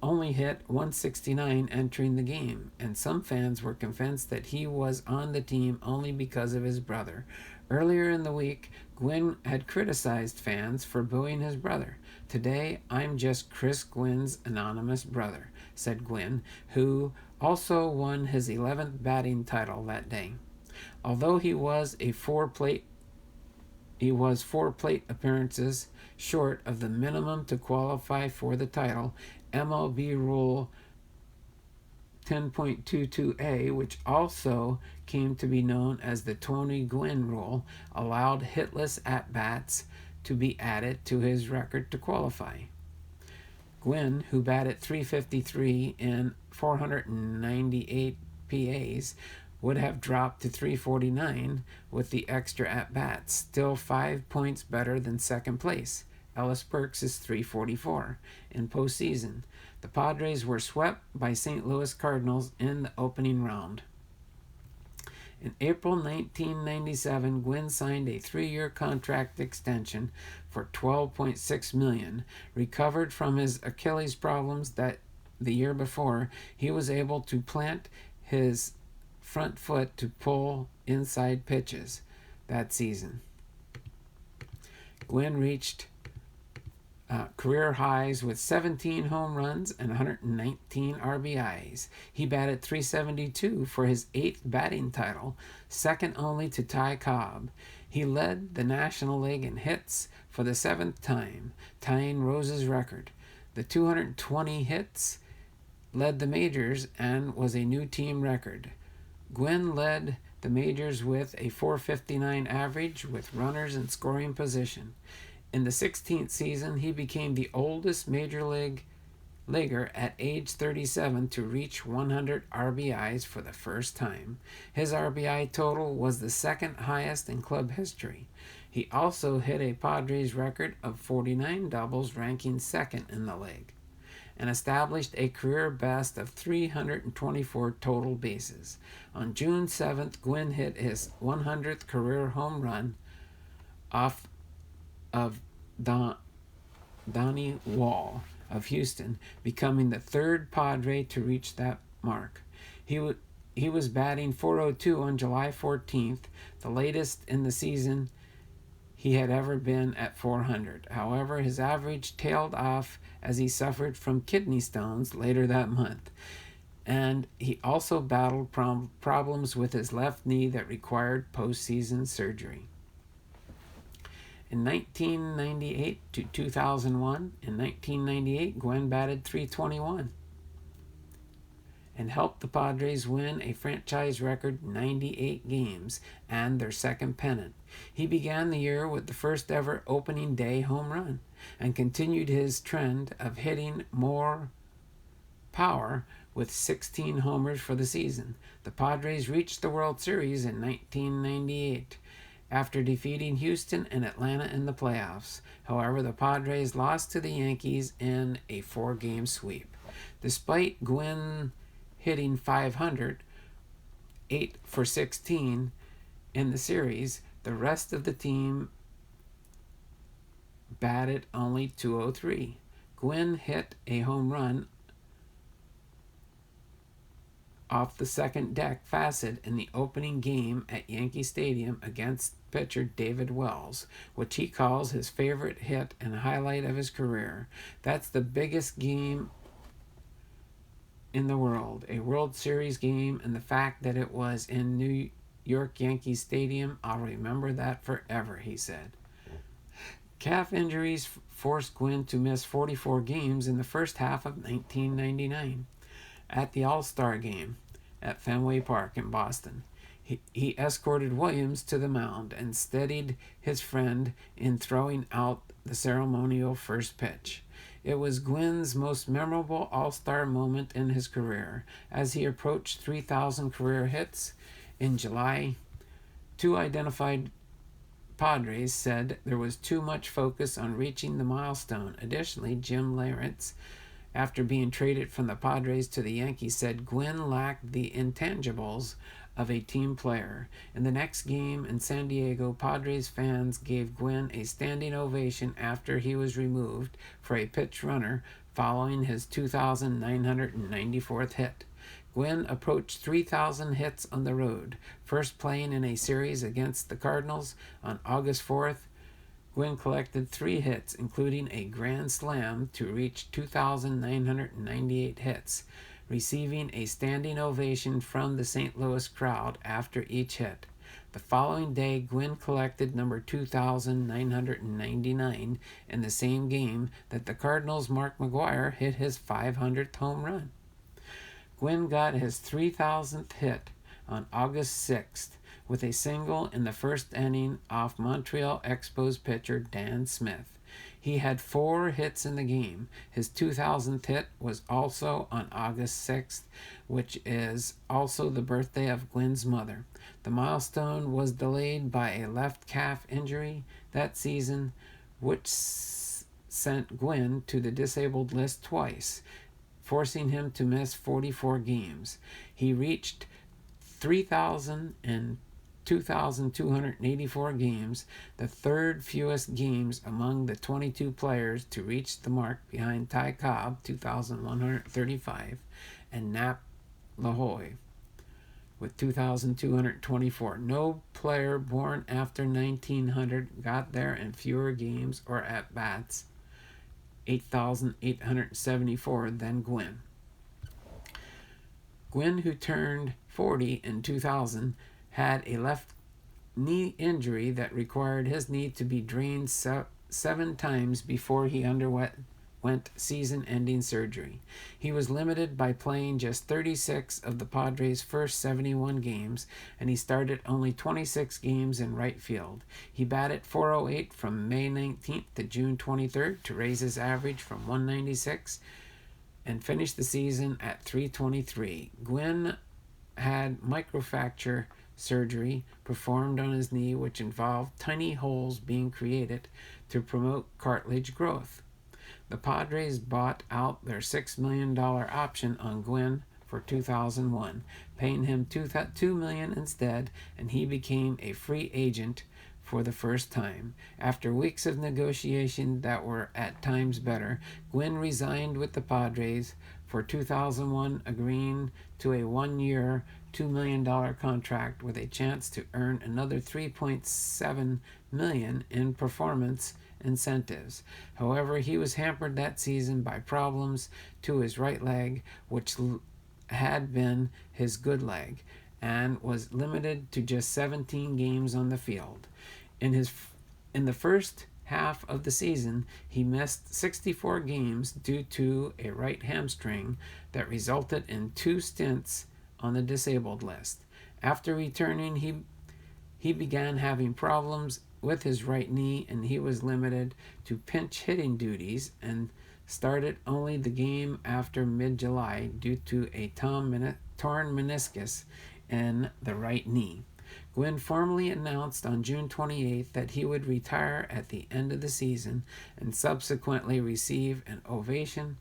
Speaker 1: only hit 169 entering the game, and some fans were convinced that he was on the team only because of his brother. Earlier in the week, Gwynn had criticized fans for booing his brother. "Today, I'm just Chris Gwynn's anonymous brother," said Gwynn, who also won his 11th batting title that day. Although he was four plate appearances short of the minimum to qualify for the title. MLB Rule 10.22a, which also came to be known as the Tony Gwynn Rule, allowed hitless at-bats to be added to his record to qualify. Gwynn, who batted .353 in 498 PAs, would have dropped to .349 with the extra at-bats, still 5 points better than second place. Ellis Burks is .344 in postseason. The Padres were swept by St. Louis Cardinals in the opening round. In April 1997, Gwynn signed a 3-year contract extension for $12.6 million. Recovered from his Achilles problems that the year before, he was able to plant his front foot to pull inside pitches that season. Gwynn reached career highs with 17 home runs and 119 RBIs. He batted .372 for his 8th batting title, second only to Ty Cobb. He led the National League in hits for the 7th time, tying Rose's record. The 220 hits led the majors and was a new team record. Gwynn led the majors with a .459 average with runners in scoring position. In the 16th season, he became the oldest major leaguer at age 37 to reach 100 RBIs for the first time. His RBI total was the second highest in club history. He also hit a Padres record of 49 doubles, ranking second in the league, and established a career best of 324 total bases. On June 7th, Gwynn hit his 100th career home run off of Donnie Wall of Houston, becoming the 3rd Padre to reach that mark. He was batting .402 on July 14th, the latest in the season he had ever been at .400. However, his average tailed off as he suffered from kidney stones later that month, and he also battled problems with his left knee that required postseason surgery. In 1998 to 2001, in 1998, Gwynn batted .321 and helped the Padres win a franchise record 98 games and their second pennant. He began the year with the first ever opening day home run and continued his trend of hitting more power with 16 homers for the season. The Padres reached the World Series in 1998. After defeating Houston and Atlanta in the playoffs. However, the Padres lost to the Yankees in a 4-game sweep. Despite Gwynn hitting .500, 8 for 16 in the series, the rest of the team batted only .203. Gwynn hit a home run off the second deck facet in the opening game at Yankee Stadium against pitcher David Wells, which he calls his favorite hit and highlight of his career. That's the biggest game in the world, a World Series game, and the fact that it was in New York Yankee Stadium, I'll remember that forever, he said. Calf injuries forced Gwynn to miss 44 games in the first half of 1999. At the All-Star game at Fenway Park in Boston, he escorted Williams to the mound and steadied his friend in throwing out the ceremonial first pitch. It was Gwynn's most memorable All-Star moment in his career. As he approached 3,000 career hits in July two identified Padres said there was too much focus on reaching the milestone. Additionally, Jim Leyritz, after being traded from the Padres to the Yankees, said Gwynn lacked the intangibles of a team player. In the next game in San Diego, Padres fans gave Gwynn a standing ovation after he was removed for a pitch runner following his 2,994th hit. Gwynn approached 3,000 hits on the road, first playing in a series against the Cardinals on August 4th. Gwynn collected 3 hits, including a grand slam, to reach 2,998 hits, receiving a standing ovation from the St. Louis crowd after each hit. The following day, Gwynn collected number 2,999 in the same game that the Cardinals' Mark McGwire hit his 500th home run. Gwynn got his 3,000th hit on August 6th with a single in the first inning off Montreal Expos pitcher Dan Smith. He had 4 hits in the game. His 2,000th hit was also on August 6th, which is also the birthday of Gwynn's mother. The milestone was delayed by a left calf injury that season, which sent Gwynn to the disabled list twice, forcing him to miss 44 games. He reached 3,000 and 2,284 games, the third fewest games among the 22 players to reach the mark, behind Ty Cobb, 2,135, and Nap LaHoy with 2,224. No player born after 1900 got there in fewer games or at-bats, 8,874, than Gwynn. Gwynn, who turned 40 in 2000, had a left knee injury that required his knee to be drained 7 times before he underwent season-ending surgery. He was limited by playing just 36 of the Padres' first 71 games, and he started only 26 games in right field. He batted .408 from May 19th to June 23rd to raise his average from .196 and finished the season at .323. Gwynn had microfracture surgery performed on his knee, which involved tiny holes being created to promote cartilage growth. The Padres bought out their $6 million option on Gwynn for 2001, paying him $2 million instead, and he became a free agent for the first time. After weeks of negotiation that were at times better, Gwynn resigned with the Padres for 2001, agreeing to a 1-year, $2 million contract with a chance to earn another $3.7 million in performance incentives. However, he was hampered that season by problems to his right leg, which had been his good leg, and was limited to just 17 games on the field. In the first half of the season, he missed 64 games due to a right hamstring that resulted in 2 stints on the disabled list. After returning, he began having problems with his right knee, and he was limited to pinch hitting duties and started only the game after mid-July due to a torn meniscus in the right knee. Gwynn formally announced on June 28th that he would retire at the end of the season and subsequently receive an ovation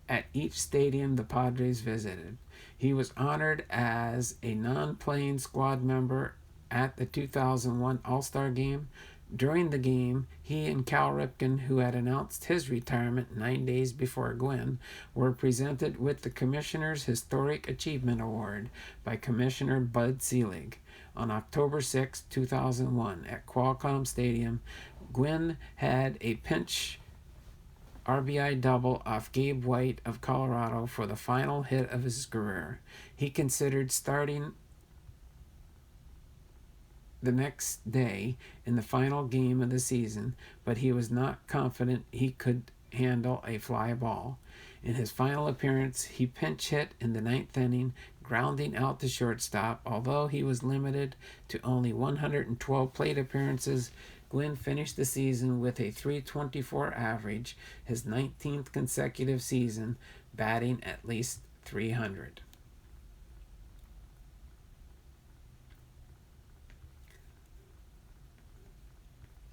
Speaker 1: at each stadium the Padres visited. He was honored as a non-playing squad member at the 2001 All-Star Game. During the game, he and Cal Ripken, who had announced his retirement 9 days before Gwynn, were presented with the Commissioner's Historic Achievement Award by Commissioner Bud Selig. On October 6, 2001, at Qualcomm Stadium, Gwynn had a pinch RBI double off Gabe White of Colorado for the final hit of his career. He considered starting the next day in the final game of the season, but he was not confident he could handle a fly ball. In his final appearance, he pinch hit in the 9th inning, grounding out to shortstop. Although he was limited to only 112 plate appearances, Gwynn finished the season with a .324 average, his 19th consecutive season batting at least .300.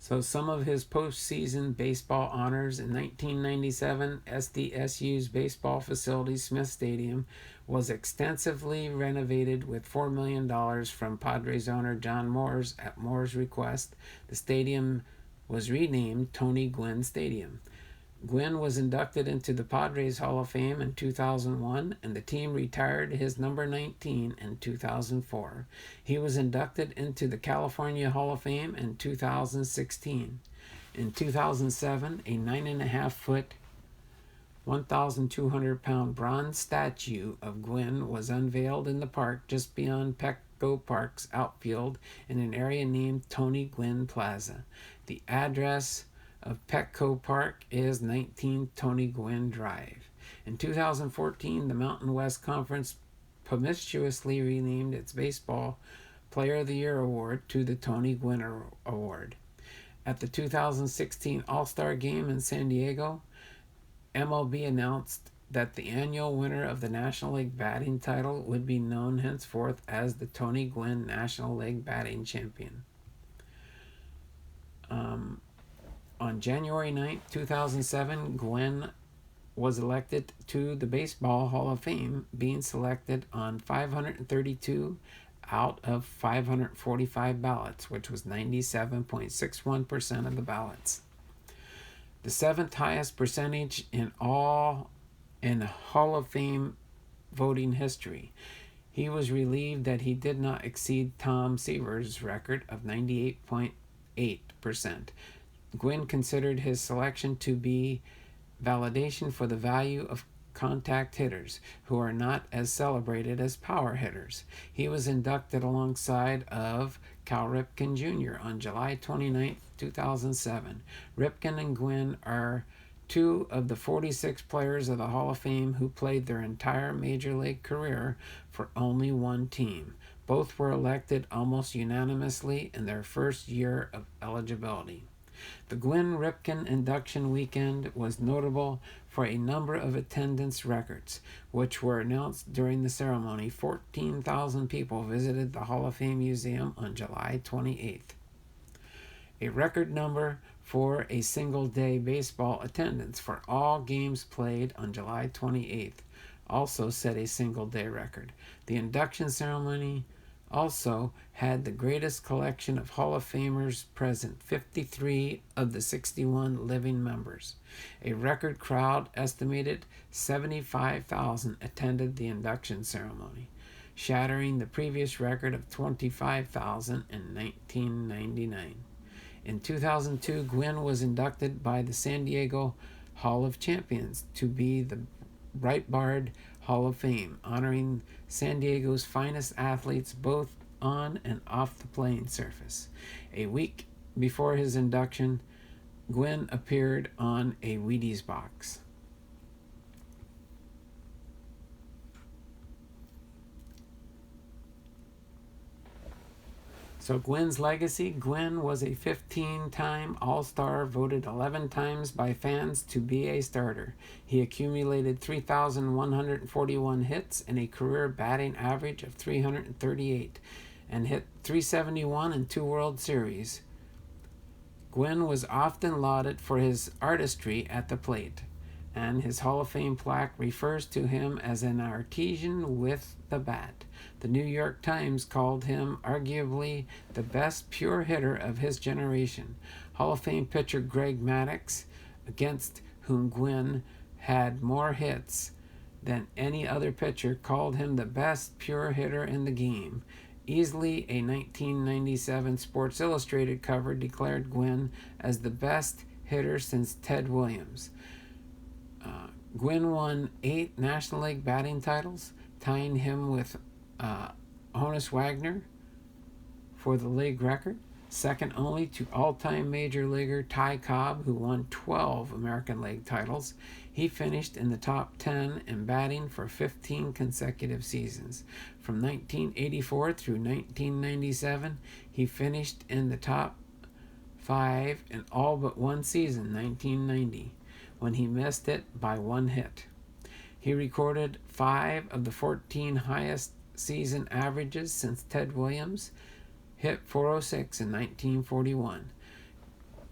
Speaker 1: So some of his postseason baseball honors: in 1997, SDSU's baseball facility, Smith Stadium, was extensively renovated with $4 million from Padres owner John Moores at Moore's request. The stadium was renamed Tony Gwynn Stadium. Gwynn was inducted into the Padres Hall of Fame in 2001, and the team retired his number 19 in 2004. He was inducted into the California Hall of Fame in 2016. In 2007, a 9.5-foot, 1,200-pound bronze statue of Gwynn was unveiled in the park just beyond Petco Park's outfield in an area named Tony Gwynn Plaza. The address of Petco Park is 19 Tony Gwynn Drive. In 2014, the Mountain West Conference promiscuously renamed its Baseball Player of the Year award to the Tony Gwynn Award. At the 2016 All-Star Game in San Diego, MLB announced that the annual winner of the National League batting title would be known henceforth as the Tony Gwynn National League Batting Champion. On January 9, 2007, Gwynn was elected to the Baseball Hall of Fame, being selected on 532 out of 545 ballots, which was 97.61% of the ballots. The seventh highest percentage in Hall of Fame voting history. He was relieved that he did not exceed Tom Seaver's record of 98.8%. Gwynn considered his selection to be validation for the value of contact hitters, who are not as celebrated as power hitters. He was inducted alongside of Cal Ripken Jr. on July 29, 2007. Ripken and Gwynn are two of the 46 players of the Hall of Fame who played their entire major league career for only one team. Both were elected almost unanimously in their first year of eligibility. The Gwynn-Ripken induction weekend was notable for a number of attendance records, which were announced during the ceremony. 14,000 people visited the Hall of Fame Museum on July 28th. A record number for a single-day baseball attendance for all games played on July 28th also set a single-day record. The induction ceremony also had the greatest collection of Hall of Famers present, 53 of the 61 living members. A record crowd estimated 75,000 attended the induction ceremony, shattering the previous record of 25,000 in 1999. In 2002, Gwynn was inducted by the San Diego Hall of Champions to be the Breitbart Hall of Fame, honoring San Diego's finest athletes both on and off the playing surface. A week before his induction, Gwynn appeared on a Wheaties box. So Gwynn's legacy: Gwynn was a 15-time All-Star, voted 11 times by fans to be a starter. He accumulated 3,141 hits and a career batting average of 338 and hit .371 in 2 World Series. Gwynn was often lauded for his artistry at the plate, and his Hall of Fame plaque refers to him as an artisan with the bat. The New York Times called him arguably the best pure hitter of his generation. Hall of Fame pitcher Greg Maddux, against whom Gwynn had more hits than any other pitcher, called him the best pure hitter in the game. Easily, a 1997 Sports Illustrated cover declared Gwynn as the best hitter since Ted Williams. Gwynn won 8 National League batting titles, tying him with Honus Wagner for the league record, second only to all-time major leaguer Ty Cobb, who won 12 American League titles. He finished in the top 10 in batting for 15 consecutive seasons. From 1984 through 1997, he finished in the top 5 in all but one season, 1990, when he missed it by 1 hit. He recorded 5 of the 14 highest season averages since Ted Williams hit .406 in 1941.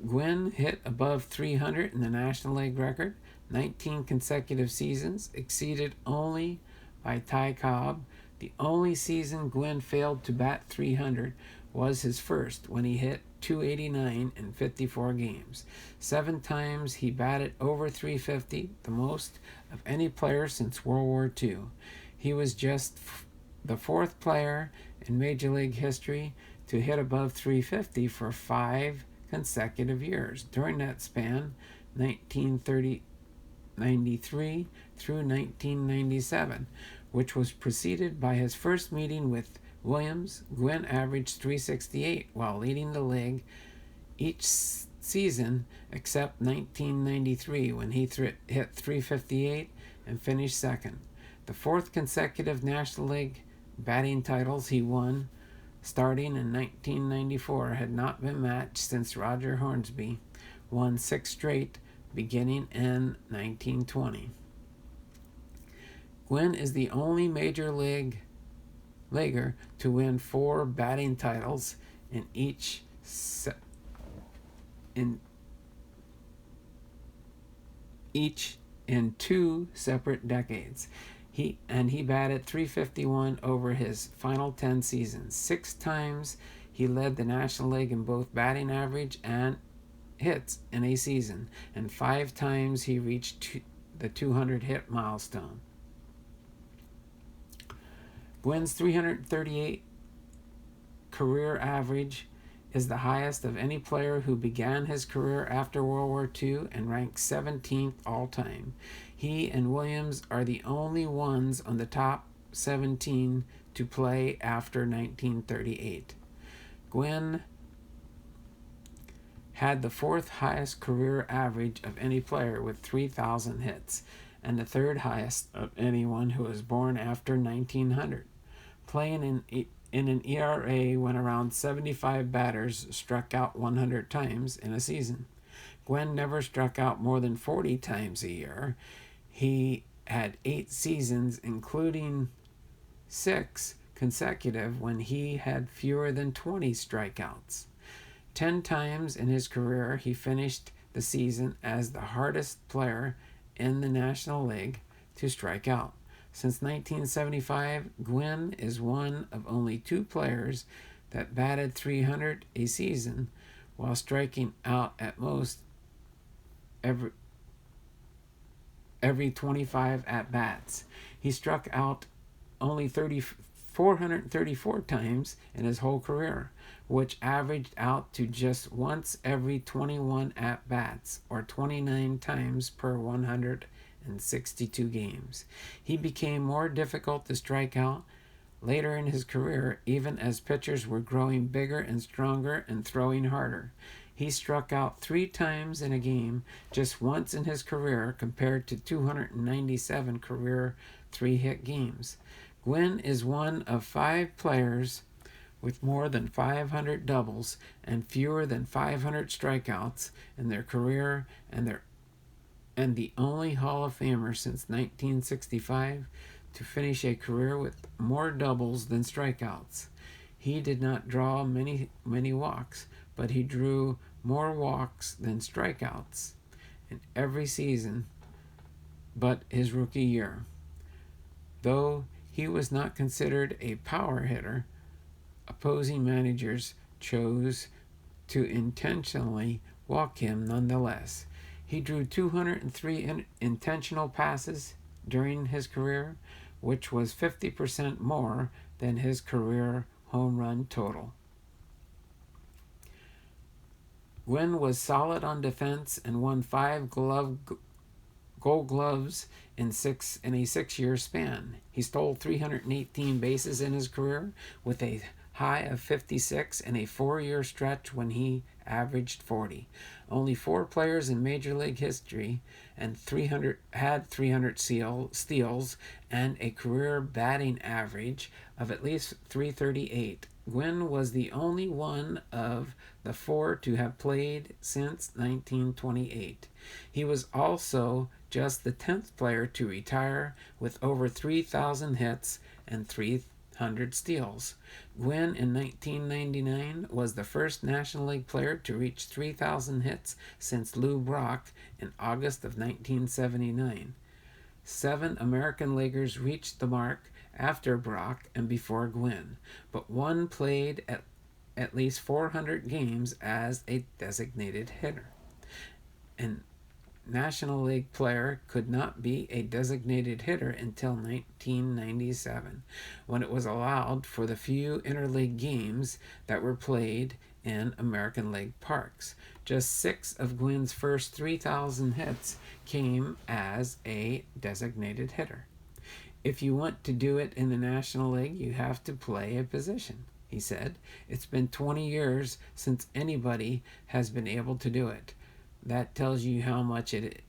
Speaker 1: Gwynn hit above 300 in the National League record, 19 consecutive seasons, exceeded only by Ty Cobb. The only season Gwynn failed to bat 300 was his first, when he hit 289 in 54 games. 7 times he batted over 350, the most of any player since World War II. He was just the fourth player in Major League history to hit above 350 for 5 consecutive years. During that span, 1993 through 1997, which was preceded by his first meeting with Williams, Gwynn averaged 368 while leading the league each season except 1993 when he hit 358 and finished second. The fourth consecutive National League batting titles he won, starting in 1994, had not been matched since Roger Hornsby won 6 straight beginning in 1920. Gwynn is the only major leaguer to win 4 batting titles in in 2 separate decades. He batted 351 over his final 10 seasons. 6 times he led the National League in both batting average and hits in a season, and 5 times he reached the 200 hit milestone. Gwynn's 338 career average is the highest of any player who began his career after World War II and ranks 17th all time. He and Williams are the only ones on the top 17 to play after 1938. Gwynn had the 4th highest career average of any player with 3,000 hits, and the 3rd highest of anyone who was born after 1900. Playing in an ERA when around 75 batters struck out 100 times in a season. Gwynn never struck out more than 40 times a year. He had 8 seasons, including 6 consecutive, when he had fewer than 20 strikeouts. 10 times in his career, he finished the season as the hardest player in the National League to strike out. Since 1975, Gwynn is one of only 2 players that batted 300 a season while striking out at most every 25 at-bats. He struck out only 434 times in his whole career, which averaged out to just once every 21 at-bats, or 29 times per 162 games. He became more difficult to strike out later in his career, even as pitchers were growing bigger and stronger and throwing harder. He struck out 3 times in a game just once in his career compared to 297 career 3-hit games. Gwynn is one of 5 players with more than 500 doubles and fewer than 500 strikeouts in their career, and the only Hall of Famer since 1965 to finish a career with more doubles than strikeouts. He did not draw many walks, but he drew more walks than strikeouts in every season but his rookie year. Though he was not considered a power hitter, opposing managers chose to intentionally walk him nonetheless. He drew 203 intentional passes during his career, which was 50% more than his career home run total. Gwynn was solid on defense and won 5 Gold Gloves in a 6-year span. He stole 318 bases in his career, with a high of 56 in a 4-year stretch when he averaged 40. Only 4 players in Major League history had 300 steals and a career batting average of at least 338. Gwynn was the only one of the 4 to have played since 1928. He was also just the 10th player to retire with over 3,000 hits and 300 100 steals. Gwynn in 1999 was the first National League player to reach 3,000 hits since Lou Brock in August of 1979. 7 American Leaguers reached the mark after Brock and before Gwynn, but one played at least 400 games as a designated hitter. An National League player could not be a designated hitter until 1997, when it was allowed for the few interleague games that were played in American League parks. Just 6 of Gwynn's first 3,000 hits came as a designated hitter. If you want to do it in the National League, you have to play a position, he said. It's been 20 years since anybody has been able to do it. That tells you how much it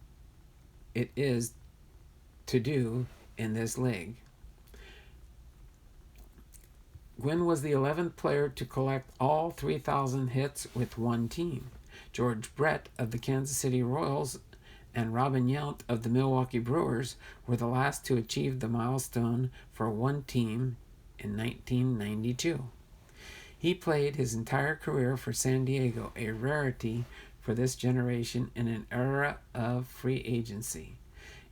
Speaker 1: is to do in this league. Gwynn was the 11th player to collect all 3,000 hits with one team. George Brett of the Kansas City Royals and Robin Yount of the Milwaukee Brewers were the last to achieve the milestone for one team in 1992. He played his entire career for San Diego, a rarity for this generation in an era of free agency.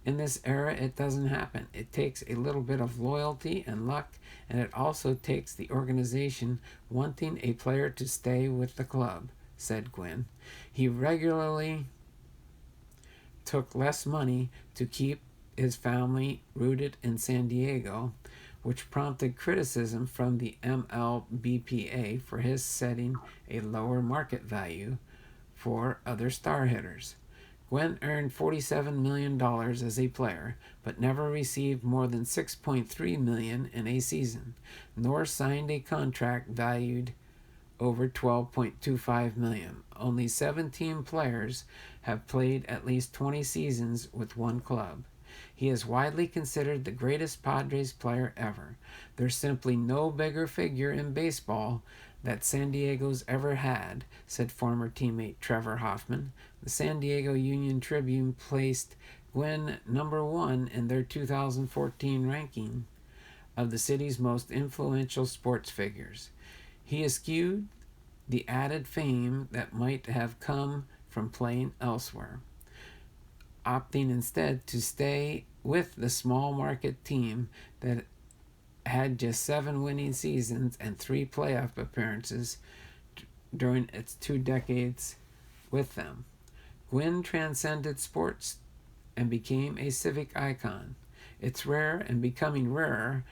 Speaker 1: In this era, it doesn't happen. It takes a little bit of loyalty and luck, and it also takes the organization wanting a player to stay with the club, said Gwynn. He regularly took less money to keep his family rooted in San Diego, which prompted criticism from the MLBPA for his setting a lower market value for other star hitters. Gwynn earned $47 million as a player, but never received more than $6.3 million in a season, nor signed a contract valued over $12.25 million. Only 17 players have played at least 20 seasons with one club. He is widely considered the greatest Padres player ever. There's simply no bigger figure in baseball that San Diego's ever had, said former teammate Trevor Hoffman. The San Diego Union-Tribune placed Gwynn number 1 in their 2014 ranking of the city's most influential sports figures. He eschewed the added fame that might have come from playing elsewhere, opting instead to stay with the small market team that had just 7 winning seasons and 3 playoff appearances during its 2 decades with them. Gwynn transcended sports and became a civic icon. It's rare and becoming rarer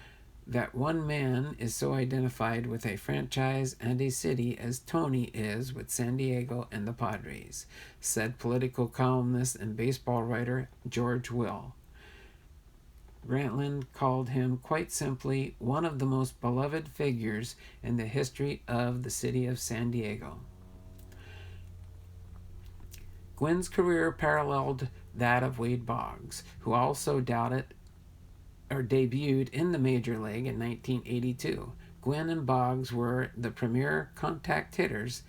Speaker 1: that one man is so identified with a franchise and a city as Tony is with San Diego and the Padres, said political columnist and baseball writer George Will. Grantland called him quite simply one of the most beloved figures in the history of the city of San Diego. Gwynn's career paralleled that of Wade Boggs, who also debuted in the major league in 1982. Gwynn and Boggs were the premier contact hitters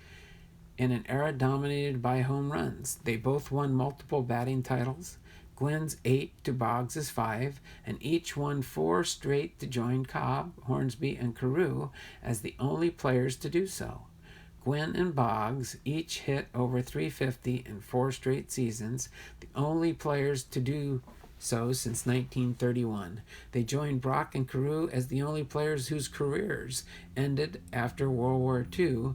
Speaker 1: in an era dominated by home runs. They both won multiple batting titles. Gwynn's 8 to Boggs' 5, and each won 4 straight to join Cobb, Hornsby, and Carew as the only players to do so. Gwynn and Boggs each hit over .350 in 4 straight seasons, the only players to do so since 1931. They joined Brock and Carew as the only players whose careers ended after World War II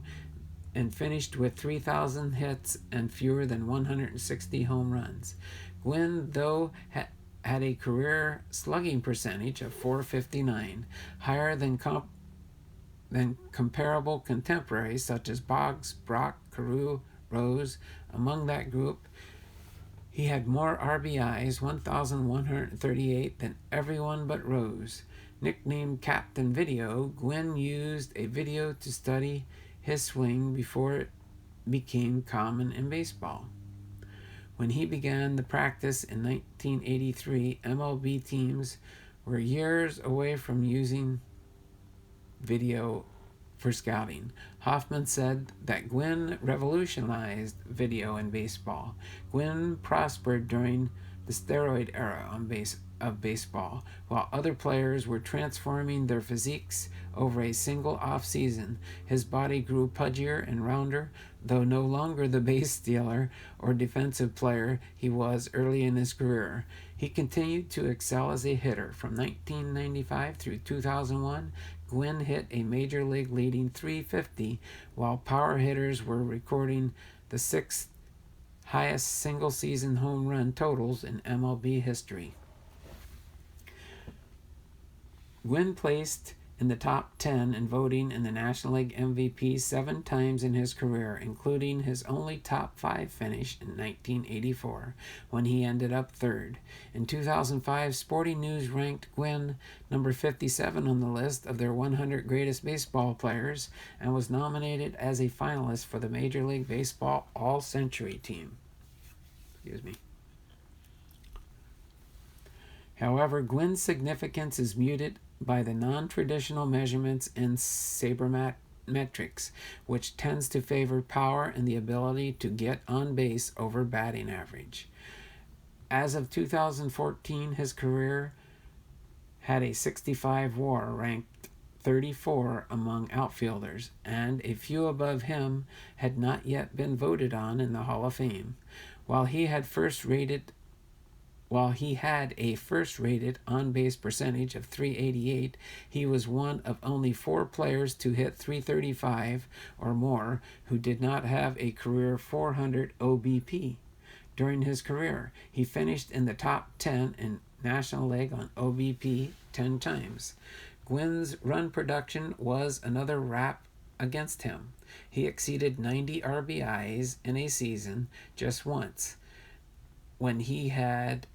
Speaker 1: and finished with 3,000 hits and fewer than 160 home runs. Gwynn, though, had a career slugging percentage of .459, higher than comparable contemporaries such as Boggs, Brock, Carew, Rose. Among that group, he had more RBIs, 1,138, than everyone but Rose. Nicknamed Captain Video, Gwynn used a video to study his swing before it became common in baseball. When he began the practice in 1983, MLB teams were years away from using video for scouting. Hoffman said that Gwynn revolutionized video in baseball. Gwynn prospered during the steroid era of baseball. While other players were transforming their physiques over a single off-season, his body grew pudgier and rounder, though no longer the base stealer or defensive player he was early in his career. He continued to excel as a hitter. From 1995 through 2001, Gwynn hit a major league leading .350, while power hitters were recording the sixth highest single-season home run totals in MLB history. Gwynn placed in the top 10 in voting in the National League MVP 7 times in his career, including his only top 5 finish in 1984, when he ended up third. In 2005, Sporting News ranked Gwynn number 57 on the list of their 100 greatest baseball players and was nominated as a finalist for the Major League Baseball All-Century team. However, Gwynn's significance is muted by the non-traditional measurements in sabermetrics, which tends to favor power and the ability to get on base over batting average. As of 2014, his career had a 65 WAR, ranked 34 among outfielders, and a few above him had not yet been voted on in the Hall of Fame. While he had a first-rated on-base percentage of .388, he was one of only 4 players to hit .335 or more who did not have a career .400 OBP. During his career, he finished in the top 10 in National League on OBP 10 times. Gwynn's run production was another rap against him. He exceeded 90 RBIs in a season just once, when he had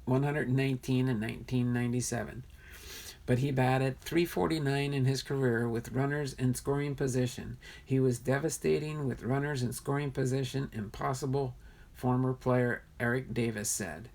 Speaker 1: 119 in 1997. But he batted .349 in his career with runners in scoring position. He was devastating with runners in scoring position, impossible, former player Eric Davis said.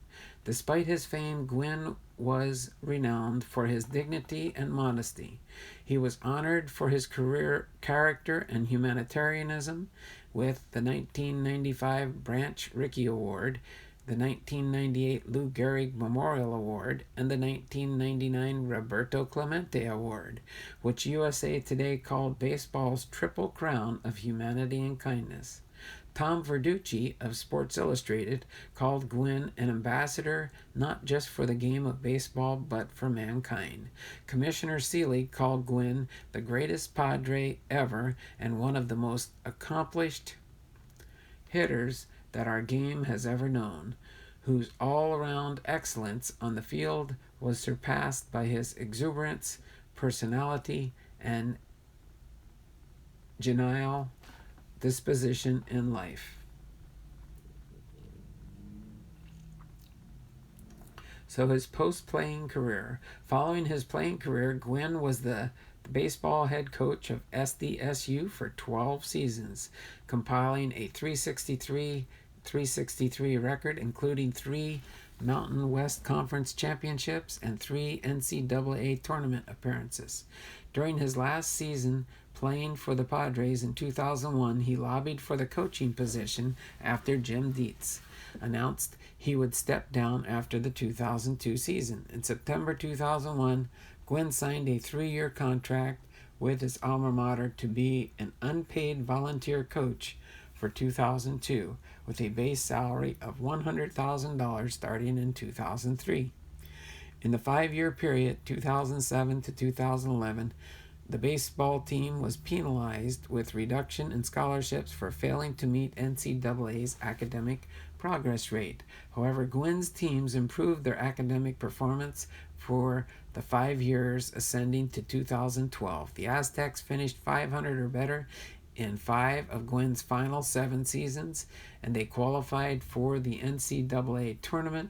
Speaker 1: Despite his fame, Gwynn was renowned for his dignity and modesty. He was honored for his career character and humanitarianism with the 1995 Branch Rickey Award, the 1998 Lou Gehrig Memorial Award, and the 1999 Roberto Clemente Award, which USA Today called baseball's triple crown of humanity and kindness. Tom Verducci of Sports Illustrated called Gwynn an ambassador not just for the game of baseball but for mankind. Commissioner Seeley called Gwynn the greatest Padre ever and one of the most accomplished hitters that our game has ever known, whose all-around excellence on the field was surpassed by his exuberance, personality, and genial disposition in life. So his post-playing career. Following his playing career, Gwynn was the baseball head coach of SDSU for 12 seasons, compiling a .363 record, including 3 Mountain West Conference championships and 3 NCAA tournament appearances. During his last season playing for the Padres in 2001, he lobbied for the coaching position after Jim Dietz announced he would step down after the 2002 season. In September 2001, Gwynn signed a 3-year contract with his alma mater to be an unpaid volunteer coach for 2002, with a base salary of $100,000 starting in 2003. In the 5-year period, 2007 to 2011, the baseball team was penalized with reduction in scholarships for failing to meet NCAA's academic progress rate. However, Gwynn's teams improved their academic performance for the 5 years ascending to 2012. The Aztecs finished 500 or better in 5 of Gwynn's final 7 seasons, and they qualified for the NCAA tournament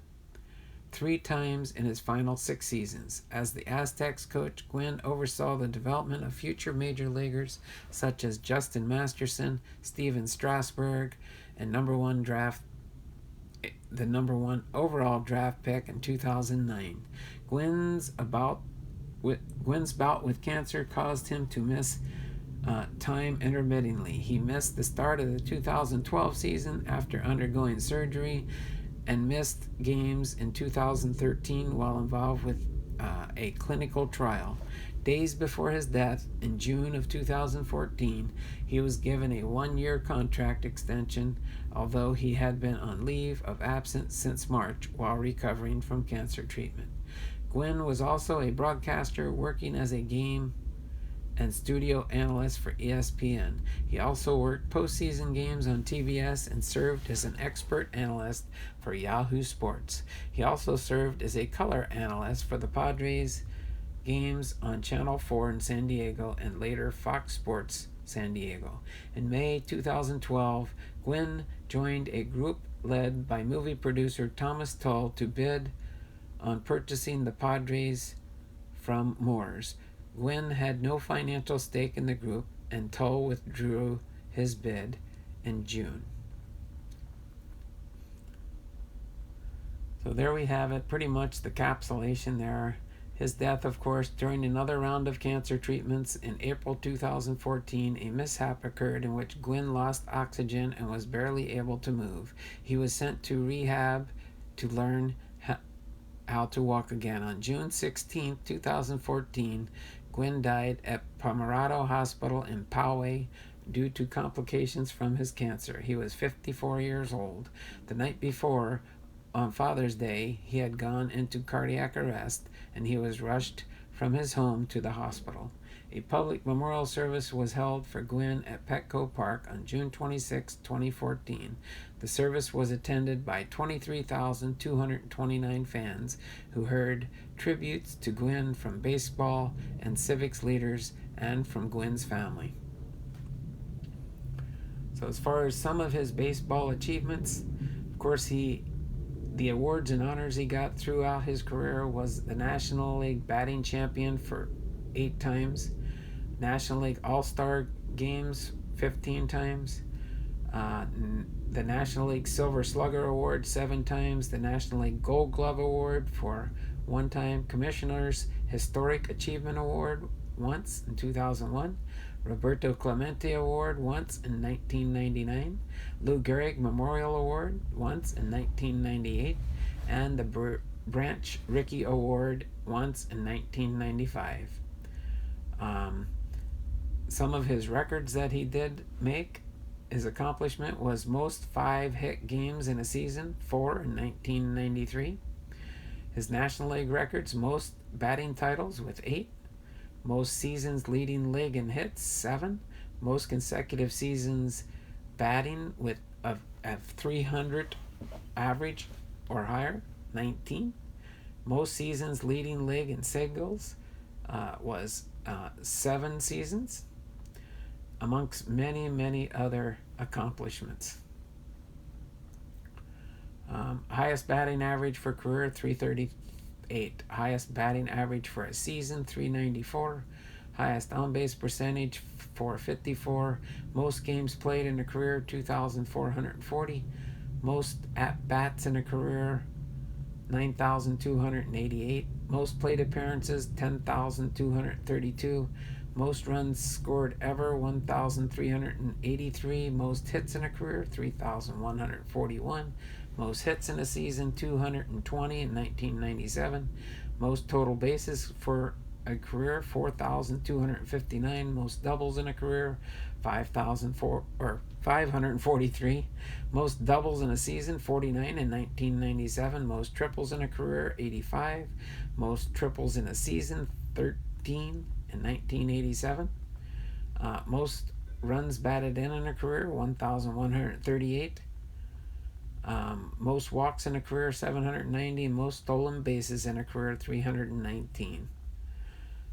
Speaker 1: 3 times in his final 6 seasons. As the Aztecs coach, Gwynn oversaw the development of future major leaguers such as Justin Masterson, Steven Strasburg, and the number 1 overall draft pick in 2009. Gwynn's bout with cancer caused him to miss time intermittently. He missed the start of the 2012 season after undergoing surgery and missed games in 2013 while involved with a clinical trial. Days before his death in June of 2014, he was given a 1-year contract extension, although he had been on leave of absence since March while recovering from cancer treatment. Gwynn was also a broadcaster working as a game and studio analyst for ESPN. He also worked postseason games on TBS and served as an expert analyst for Yahoo Sports. He also served as a color analyst for the Padres games on Channel 4 in San Diego and later Fox Sports San Diego. In May 2012, Gwynn joined a group led by movie producer Thomas Tull to bid on purchasing the Padres from Moores. Gwynn had no financial stake in the group, and Tull withdrew his bid in June. So there we have it, pretty much the capsulation there. His death, of course, during another round of cancer treatments in April 2014, a mishap occurred in which Gwynn lost oxygen and was barely able to move. He was sent to rehab to learn how to walk again. On June 16, 2014, Gwynn died at Pomerado Hospital in Poway due to complications from his cancer. He was 54 years old. The night before, on Father's Day, he had gone into cardiac arrest and he was rushed from his home to the hospital. A public memorial service was held for Gwynn at Petco Park on June 26, 2014. The service was attended by 23,229 fans who heard tributes to Gwynn from baseball and civics leaders and from Gwynn's family. So as far as some of his baseball achievements, of course, the awards and honors he got throughout his career was the National League batting champion for 8 times, National League All-Star games 15 times, the National League Silver Slugger Award 7 times, the National League Gold Glove Award for 1 time, Commissioner's Historic Achievement Award once in 2001, Roberto Clemente Award once in 1999, Lou Gehrig Memorial Award once in 1998, and the Branch Rickey Award once in 1995. Some of his records that he did make, his accomplishment was most 5-hit games in a season, 4 in 1993. His National League records, most batting titles with 8, most seasons leading league in hits, 7, most consecutive seasons batting with of 300 average or higher, 19, most seasons leading league in singles was 7 seasons, amongst many, many other accomplishments. Highest batting average for career, 338. Highest batting average for a season, 394. Highest on-base percentage, 454. Most games played in a career, 2,440. Most at-bats in a career, 9,288. Most plate appearances, 10,232. Most runs scored ever, 1,383. Most hits in a career, 3,141. Most hits in a season, 220 in 1997. Most total bases for a career, 4,259. Most doubles in a career, 543. Most doubles in a season, 49 in 1997. Most triples in a career, 85. Most triples in a season, 13 in 1987. Most runs batted in a career, 1,138. Most walks in a career, 790. Most stolen bases in a career, 319.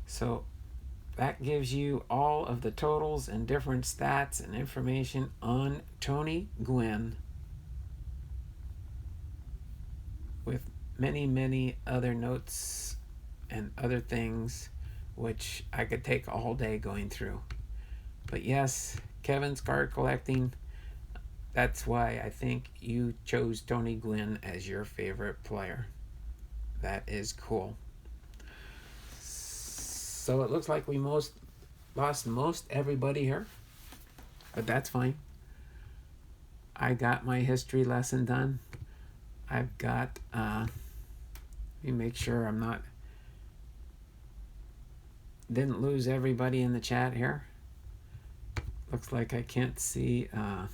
Speaker 1: So that gives you all of the totals and different stats and information on Tony Gwynn, with many, many other notes and other things which I could take all day going through. But yes, Kevin's card collecting, that's why I think you chose Tony Gwynn as your favorite player. That is cool. So it looks like we lost most everybody here, but that's fine. I got my history lesson done. I've got, let me make sure I'm not, didn't lose everybody in the chat here. Looks like I can't see, let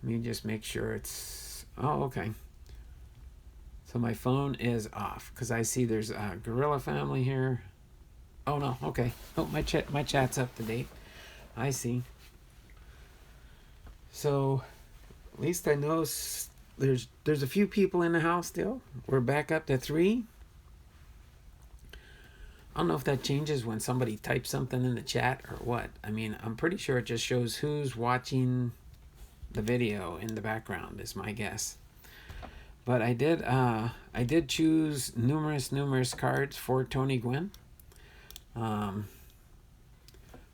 Speaker 1: me just make sure it's, oh, okay. So my phone is off because I see there's a Gorilla Family here. Oh no, okay. Oh, my chat's up to date. I see. So at least I know there's a few people in the house still. We're back up to 3. I don't know if that changes when somebody types something in the chat or what. I mean, I'm pretty sure it just shows who's watching the video in the background is my guess. But I did choose numerous cards for Tony Gwynn.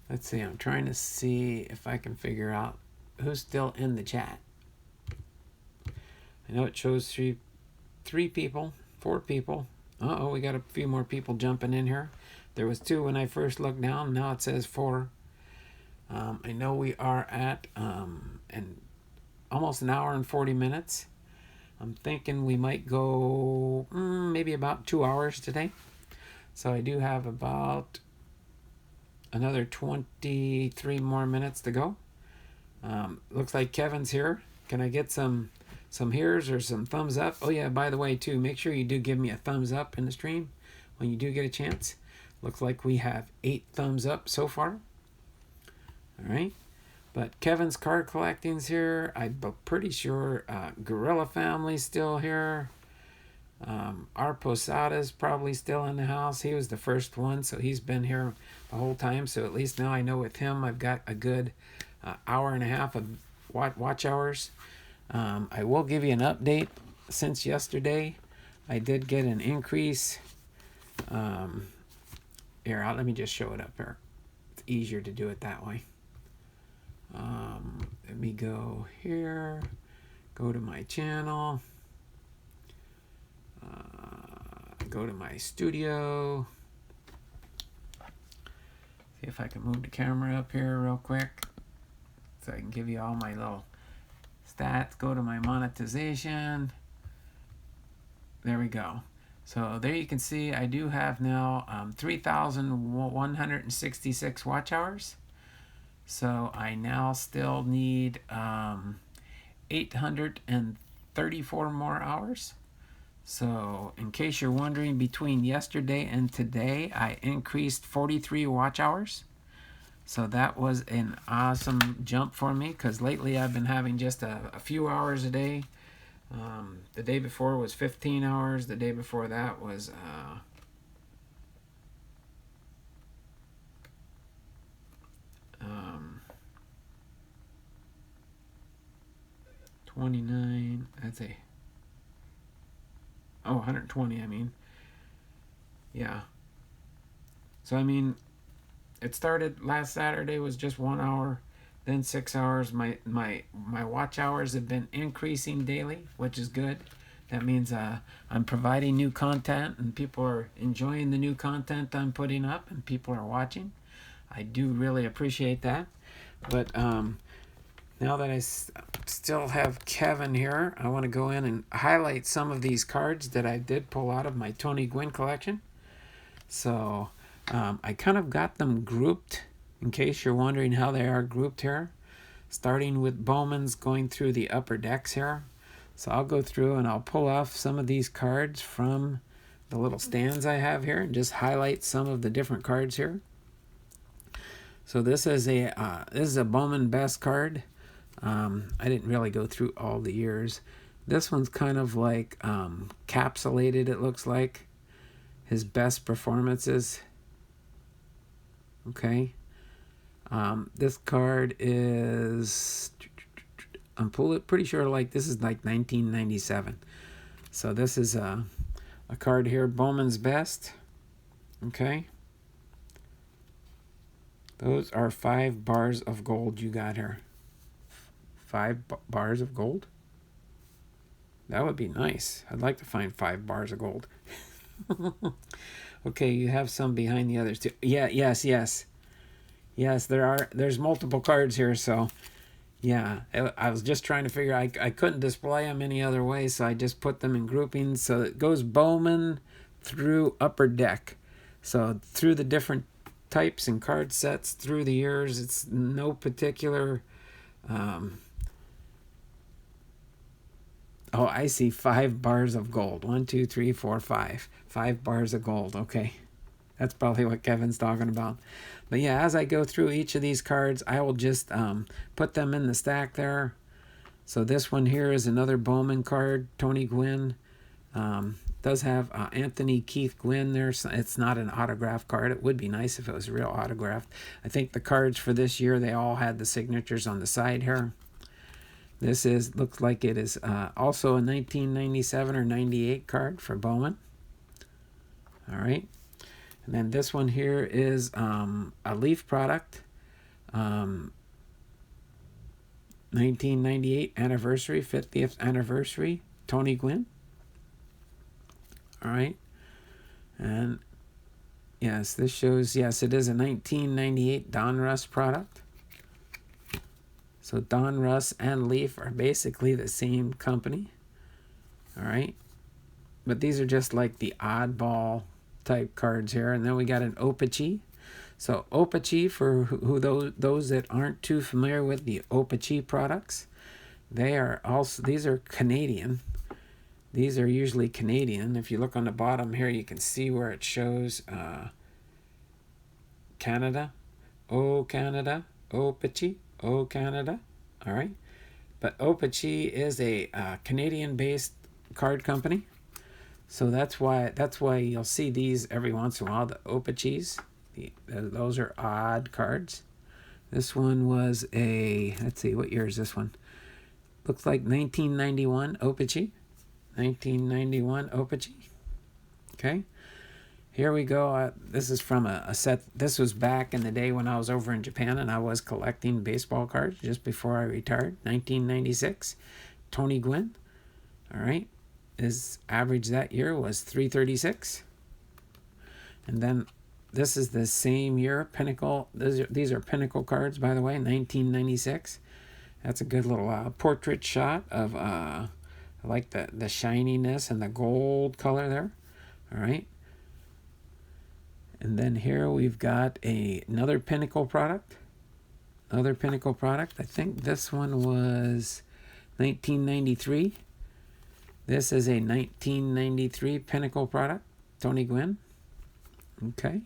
Speaker 1: Let's see, I'm trying to see if I can figure out who's still in the chat. I know it shows three people, 4 people. Uh-oh, we got a few more people jumping in here. There was 2 when I first looked down. Now it says 4. I know we are at almost an hour and 40 minutes. I'm thinking we might go maybe about 2 hours today. So I do have about another 23 more minutes to go. Looks like Kevin's here. Can I get some hears or some thumbs up? Oh yeah, by the way too, make sure you do give me a thumbs up in the stream when you do get a chance. Looks like we have 8 thumbs up so far. All right. But Kevin's card collecting's here. I'm pretty sure Gorilla Family's still here. Our Posada's probably still in the house. He was the first one, so he's been here the whole time. So at least now I know with him I've got a good hour and a half of watch hours. I will give you an update. Since yesterday, I did get an increase. Here, let me just show it up here. It's easier to do it that way. Let me go here, go to my channel, go to my studio, see if I can move the camera up here real quick so I can give you all my little stats. Go to my monetization. There we go. So there you can see I do have now 3,166 watch hours. So I now still need 834 more hours. So in case you're wondering, between yesterday and today, I increased 43 watch hours. So that was an awesome jump for me because lately I've been having just a few hours a day. The day before was 15 hours. The day before that was 29, that's 120, I mean. Yeah. So, I mean, it started last Saturday was just 1 hour, then 6 hours. My watch hours have been increasing daily, which is good. That means I'm providing new content and people are enjoying the new content I'm putting up and people are watching. I do really appreciate that. But now that I still have Kevin here, I want to go in and highlight some of these cards that I did pull out of my Tony Gwynn collection. So I kind of got them grouped in case you're wondering how they are grouped here. Starting with Bowman's, going through the upper decks here. So I'll go through and I'll pull off some of these cards from the little stands I have here and just highlight some of the different cards here. So this is a Bowman Best card. I didn't really go through all the years. This one's kind of like capsulated, it looks like. His best performances. Okay. This card is, I'm pretty sure like this is like 1997. So this is a card here, Bowman's Best. Okay. Those are 5 bars of gold you got here. 5 bars of gold? That would be nice. I'd like to find 5 bars of gold. Okay, you have some behind the others too. Yeah, yes. Yes, there's multiple cards here, so yeah, I was just trying to figure I couldn't display them any other way, so I just put them in groupings. So it goes Bowman through Upper Deck. So through the different types and card sets through the years, it's no particular. Oh, I see 5 bars of gold. 1, 2, 3, 4, 5. 5 bars of gold. Okay. That's probably what Kevin's talking about. But yeah, as I go through each of these cards, I will just put them in the stack there. So this one here is another Bowman card, Tony Gwynn. Does have Anthony Keith Gwynn there. So it's not an autograph card. It would be nice if it was real autographed. I think the cards for this year, they all had the signatures on the side here. This looks like it is also a 1997 or 98 card for Bowman. All right. And then this one here is a Leaf product. 1998 anniversary, 50th anniversary, Tony Gwynn. All right. And yes, this shows, yes, it is a 1998 Donruss product. So Donruss and Leaf are basically the same company. All right. But these are just like the oddball type cards here. And then we got an Opachi. So Opachi, for those that aren't too familiar with the Opachi products, these are Canadian. These are usually Canadian. If you look on the bottom here, you can see where it shows Canada. Oh, Canada. Opachi. Oh, Canada. All right. But Opachi is a Canadian-based card company. So that's why you'll see these every once in a while, the Opachis. Those are odd cards. This one was let's see, what year is this one? Looks like 1991 Opachi. 1991 Opachi. Okay. Here we go. This is from a set. This was back in the day when I was over in Japan and I was collecting baseball cards just before I retired. 1996. Tony Gwynn. All right. His average that year was 336. And then this is the same year, Pinnacle. These are Pinnacle cards, by the way, 1996. That's a good little portrait shot of, I like the shininess and the gold color there. All right. And then here we've got another Pinnacle product. Another Pinnacle product. I think this one was 1993. This is a 1993 Pinnacle product, Tony Gwynn. Okay.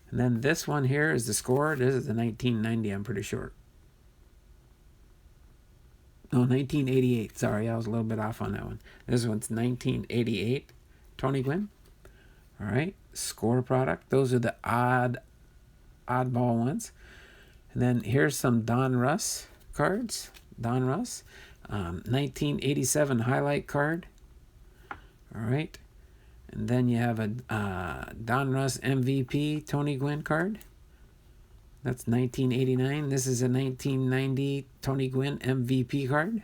Speaker 1: And then this one here is the score. This is the 1990, I'm pretty sure. No, 1988. Sorry, I was a little bit off on that one. This one's 1988, Tony Gwynn. All right. Score product. Those are the oddball ones. And then here's some Donruss cards. Donruss. 1987 highlight card. All right. And then you have a Donruss MVP Tony Gwynn card. That's 1989. This is a 1990 Tony Gwynn MVP card.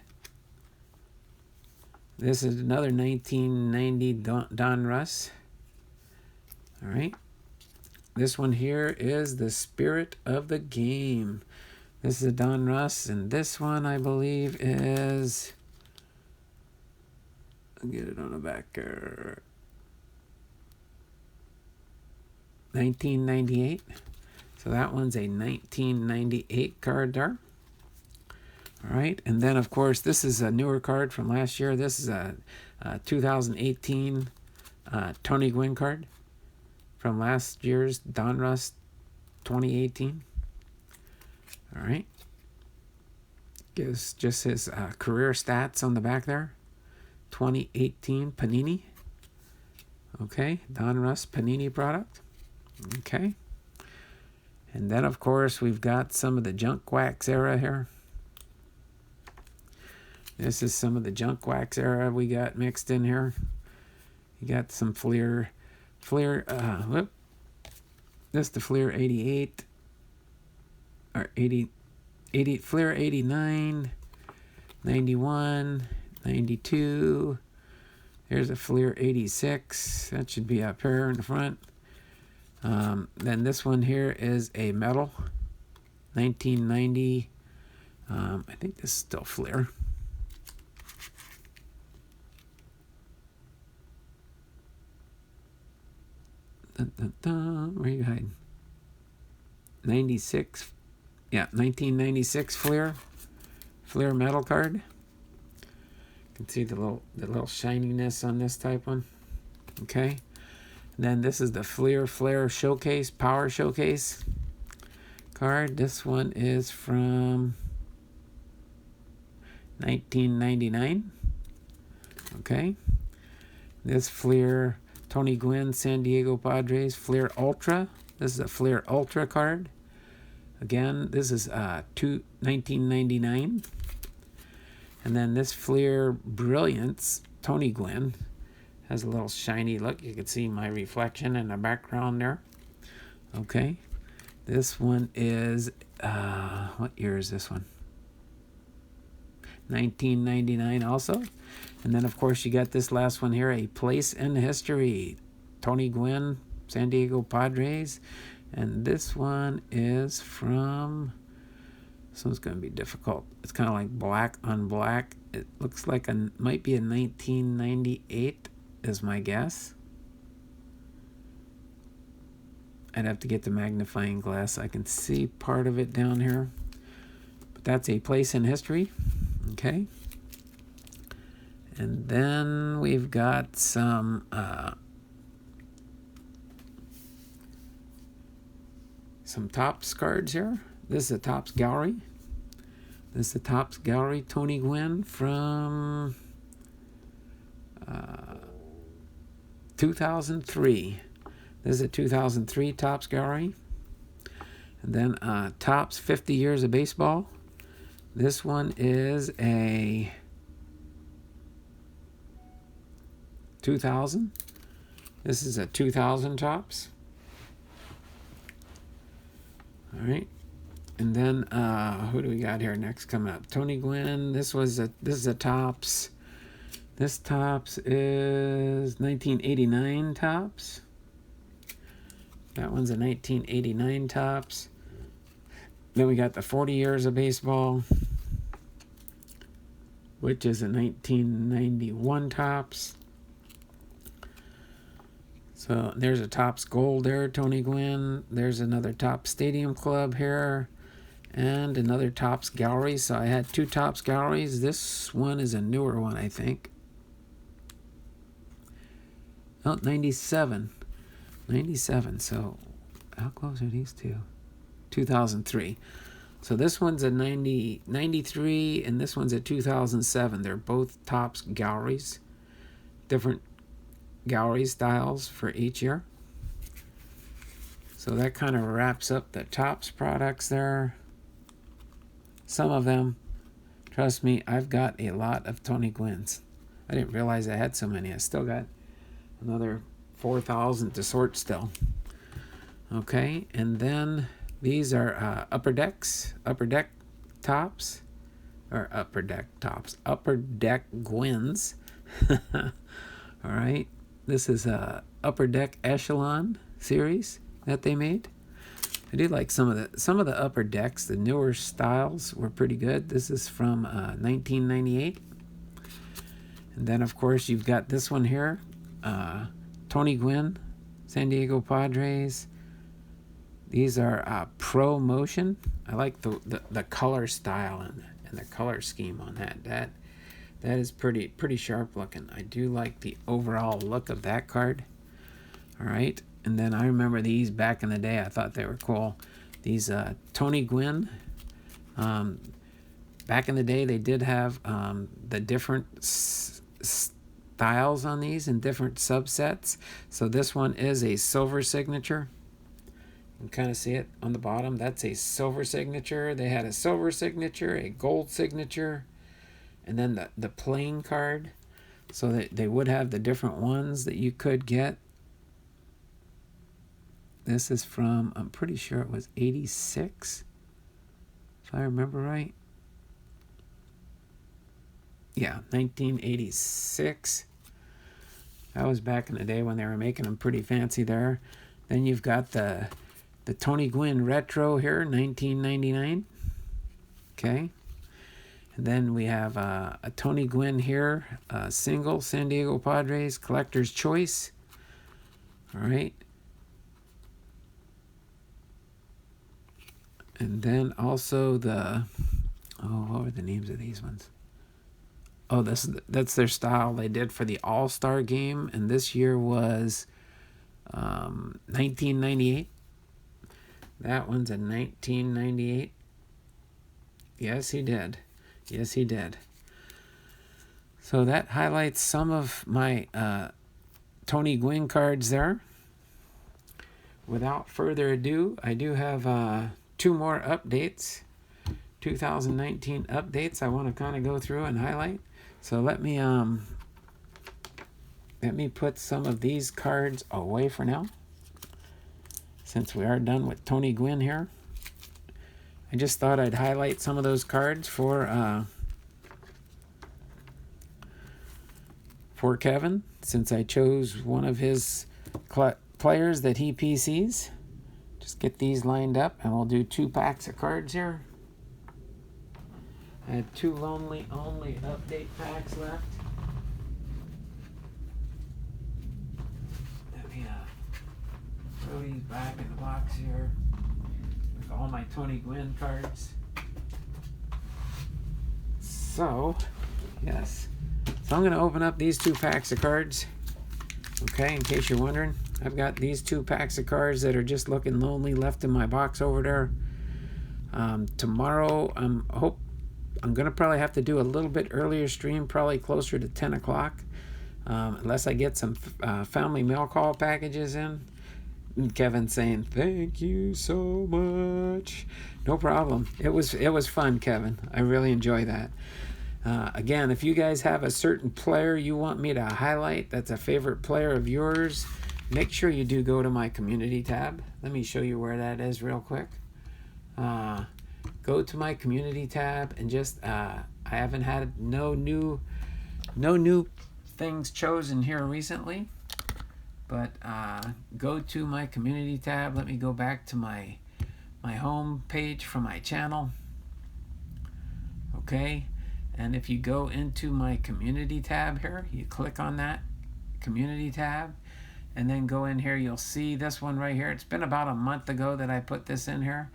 Speaker 1: This is another 1990 Donruss. All right. This one here is the Spirit of the Game. This is a Donruss, and this one I believe is, I'll get it on the back here, 1998. So that one's a 1998 card there. All right, and then of course this is a newer card from last year. This is a 2018 Tony Gwynn card from last year's Donruss 2018. All right. Gives just his career stats on the back there. 2018 Panini. Okay. Donruss Panini product. Okay. And then, of course, we've got some of the Junk Wax era here. This is some of the Junk Wax era we got mixed in here. You got some Fleer, this is the Fleer 88. Or 80, Fleer 89, 91, 92, Here's a Fleer 86. That should be up here in the front. Then this one here is a metal, 1990. I think this is still Fleer. Where are you hiding? 96. Yeah, 1996 Fleer metal card. You can see the little shininess on this type one. Okay. And then this is the Fleer Showcase, Power Showcase card. This one is from 1999. Okay. This Fleer Tony Gwynn, San Diego Padres, Fleer Ultra. This is a Fleer Ultra card. Again, this is 1999. And then this Fleer Brilliance, Tony Gwynn, has a little shiny look. You can see my reflection in the background there. Okay. This one is, what year is this one? 1999 also. And then, of course, you got this last one here, A Place in History. Tony Gwynn, San Diego Padres. And this one is from, this one's going to be difficult. It's kind of like black on black. It looks like might be a 1998 is my guess. I'd have to get the magnifying glass. I can see part of it down here. But that's A Place in History. Okay. And then we've got some Topps cards here. This is a Topps Gallery. This is the Topps Gallery Tony Gwynn from 2003. This is a 2003 Topps Gallery. And then Topps 50 Years of Baseball. This one is a 2000. This is a 2000 Topps. All right. And then who do we got here next coming up? Tony Gwynn. This is a Topps. This Topps is 1989 Topps. That one's a 1989 Topps. Then we got the 40 Years of Baseball, which is a 1991 Topps. So there's a Topps Gold there, Tony Gwynn. There's another Topps Stadium Club here. And another Topps Gallery. So I had two Topps Galleries. This one is a newer one, I think. Oh, 97. 97. So how close are these two? 2003. So this one's a 93, and this one's a 2007. They're both Topps Galleries. Different gallery styles for each year. So that kind of wraps up the Topps products there. Some of them, trust me, I've got a lot of Tony Gwynns. I didn't realize I had so many. I still got another 4,000 to sort still. Okay, and then these are Upper Deck Topps, or Upper Deck Gwynns. All right, this is a Upper Deck Echelon series that they made. I do like some of the Upper Decks. The newer styles were pretty good. This is from 1998. And then, of course, you've got this one here. Tony Gwynn, San Diego Padres. These are Pro Motion. I like the color style and the color scheme on that. That is pretty sharp looking. I do like the overall look of that card. All right. And then I remember these back in the day. I thought they were cool. These Tony Gwynn. Back in the day, they did have the different styles on these and different subsets. So this one is a silver signature. You can kind of see it on the bottom. That's a silver signature. They had a silver signature, a gold signature, and then the plain card. So they would have the different ones that you could get. This is from, I'm pretty sure it was 86, if I remember right. Yeah, 1986. That was back in the day when they were making them pretty fancy there. Then you've got the Tony Gwynn Retro here, 1999. Okay. And then we have a Tony Gwynn here, single, San Diego Padres, Collector's Choice. All right. And then also what were the names of these ones? Oh, that's their style they did for the All-Star game, and this year was 1998. That one's a 1998. Yes, he did. Yes, he did. So that highlights some of my Tony Gwynn cards there. Without further ado, I do have 2 more updates, 2019 updates I want to kind of go through and highlight. So let me put some of these cards away for now, since we are done with Tony Gwynn here. I just thought I'd highlight some of those cards for Kevin, since I chose one of his players that he PCs. Just get these lined up, and we'll do 2 packs of cards here. I have 2 only update packs left. Let me throw these back in the box here with all my Tony Gwynn cards. So, yes. So I'm going to open up these 2 packs of cards. Okay, in case you're wondering, I've got these 2 packs of cards that are just looking lonely left in my box over there. Tomorrow, I'm going to probably have to do a little bit earlier stream, probably closer to 10 o'clock, unless I get some family mail call packages in. And Kevin saying, thank you so much. No problem. It was fun, Kevin. I really enjoy that. Again, if you guys have a certain player you want me to highlight that's a favorite player of yours, make sure you do go to my community tab. Let me show you where that is real quick. Go to my community tab and just I haven't had no new things chosen here recently, but go to my community tab. Let me go back to my home page for my channel. Okay, and if you go into my community tab here, you click on that community tab, and then go in here, you'll see this one right here. It's been about a month ago that I put this in here.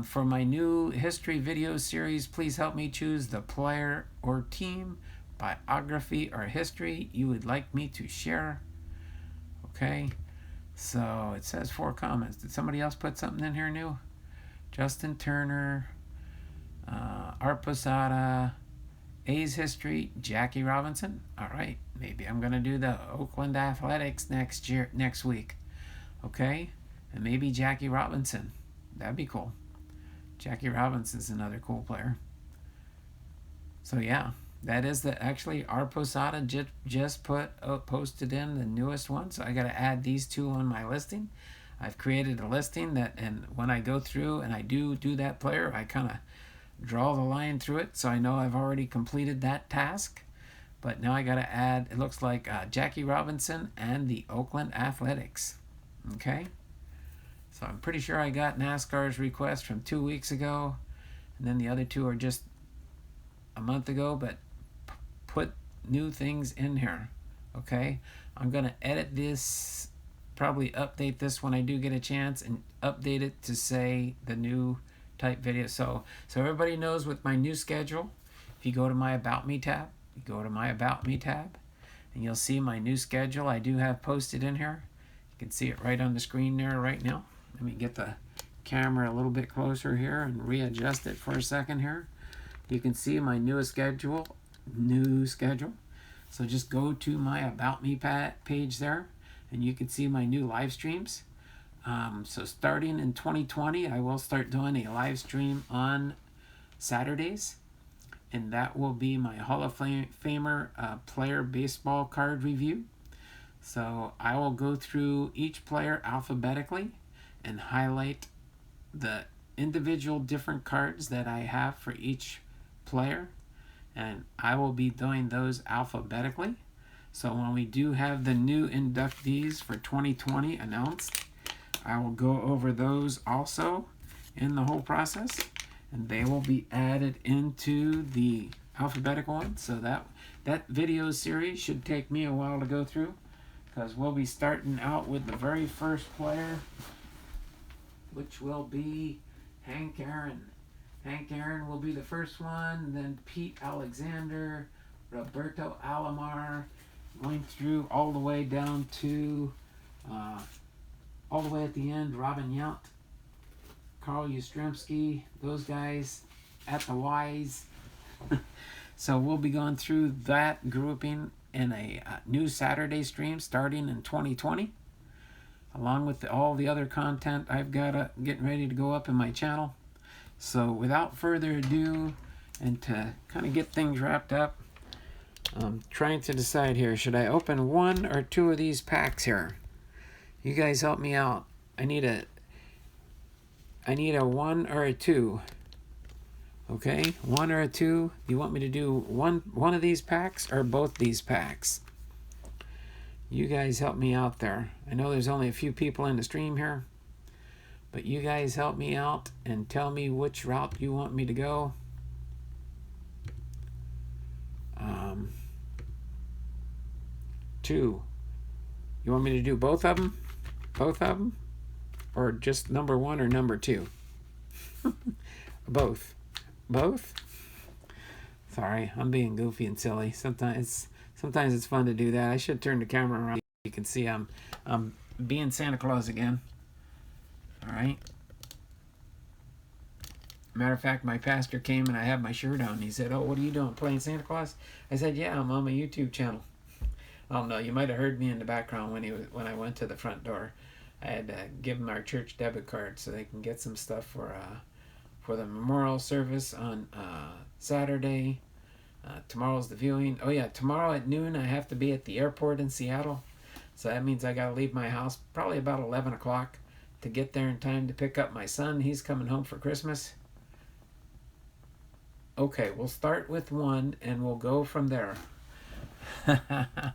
Speaker 1: For my new history video series, please help me choose the player or team, biography, or history you would like me to share. Okay, so it says 4 comments. Did somebody else put something in here new? Justin Turner, Art Posada, A's history, Jackie Robinson. All right, maybe I'm gonna do the Oakland Athletics next week. Okay, and maybe Jackie Robinson. That'd be cool. Jackie Robinson's another cool player. So yeah, that is actually Art Posada just posted in the newest one. So I got to add these 2 on my listing. I've created a listing and when I go through and I do that player, I kind of draw the line through it, so I know I've already completed that task. But now I got to add, it looks like Jackie Robinson and the Oakland Athletics. Okay. So I'm pretty sure I got NASCAR's request from 2 weeks ago, and then the other 2 are just a month ago, but put new things in here. Okay, I'm going to edit this, probably update this when I do get a chance, and update it to say the new type video. So everybody knows with my new schedule, if you go to my About Me tab, and you'll see my new schedule I do have posted in here. You can see it right on the screen there right now. Let me get the camera a little bit closer here and readjust it for a second here. You can see my new schedule. So just go to my About Me page there, and you can see my new live streams. So starting in 2020, I will start doing a live stream on Saturdays, and that will be my Hall of Famer player baseball card review. So I will go through each player alphabetically and highlight the individual different cards that I have for each player, and I will be doing those alphabetically. So when we do have the new inductees for 2020 announced, I will go over those also in the whole process, and they will be added into the alphabetical one. So that video series should take me a while to go through, because we'll be starting out with the very first player, which will be Hank Aaron. Hank Aaron will be the first one, then Pete Alexander, Roberto Alomar, going through all the way down to, all the way at the end, Robin Yount, Carl Yastrzemski, those guys at the Y's. So we'll be going through that grouping in a new Saturday stream starting in 2020, along with all the other content I've got getting ready to go up in my channel. So without further ado, and to kind of get things wrapped up, I'm trying to decide here, should I open one or two of these packs here? You guys help me out. I need a 1 or a 2. Okay, 1 or a 2. You want me to do one of these packs or both these packs? You guys help me out there. I know there's only a few people in the stream here, but you guys help me out and tell me which route you want me to go. 2. You want me to do both of them? Both of them? Or just number 1 or number 2? Both. Both? Sorry, I'm being goofy and silly. Sometimes it's fun to do that. I should turn the camera around. You can see I'm being Santa Claus again. All right. Matter of fact, my pastor came and I had my shirt on. He said, "Oh, what are you doing, playing Santa Claus?" I said, "Yeah, I'm on my YouTube channel." I don't know. You might have heard me in the background when I went to the front door. I had to give them our church debit card so they can get some stuff for the memorial service on Saturday. Tomorrow's the viewing. Oh yeah, tomorrow at noon I have to be at the airport in Seattle. So that means I got to leave my house probably about 11 o'clock to get there in time to pick up my son. He's coming home for Christmas. Okay, we'll start with 1 and we'll go from there.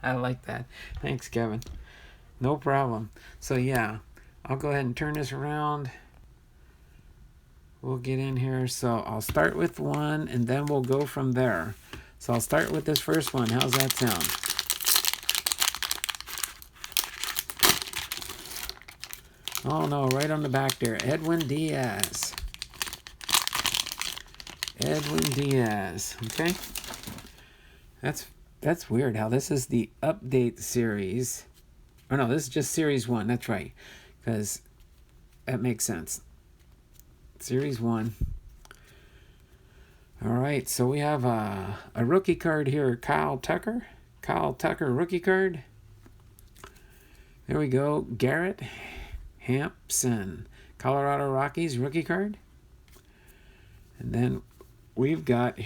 Speaker 1: I like that. Thanks, Kevin. No problem. So yeah, I'll go ahead and turn this around. We'll get in here. So I'll start with 1 and then we'll go from there. So I'll start with this first one. How's that sound? Oh no, right on the back there. Edwin Diaz. Edwin Diaz. Okay. That's weird how this is the update series. Oh no, this is just series 1. That's right. Because that makes sense. Series 1. All right, so we have a rookie card here, Kyle Tucker. Kyle Tucker rookie card. There we go, Garrett Hampson, Colorado Rockies rookie card. And then we've got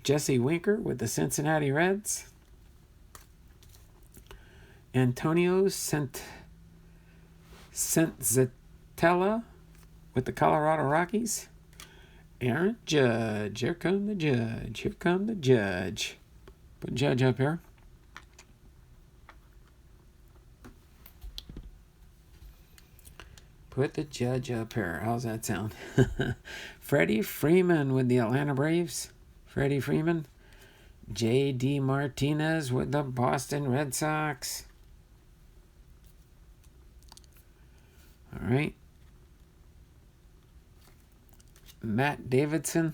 Speaker 1: Jesse Winker with the Cincinnati Reds. Antonio Senzatella with the Colorado Rockies. Aaron Judge. Here come the Judge. Here come the Judge. Put Judge up here. Put the Judge up here. How's that sound? Freddie Freeman with the Atlanta Braves. Freddie Freeman. J.D. Martinez with the Boston Red Sox. All right. Matt Davidson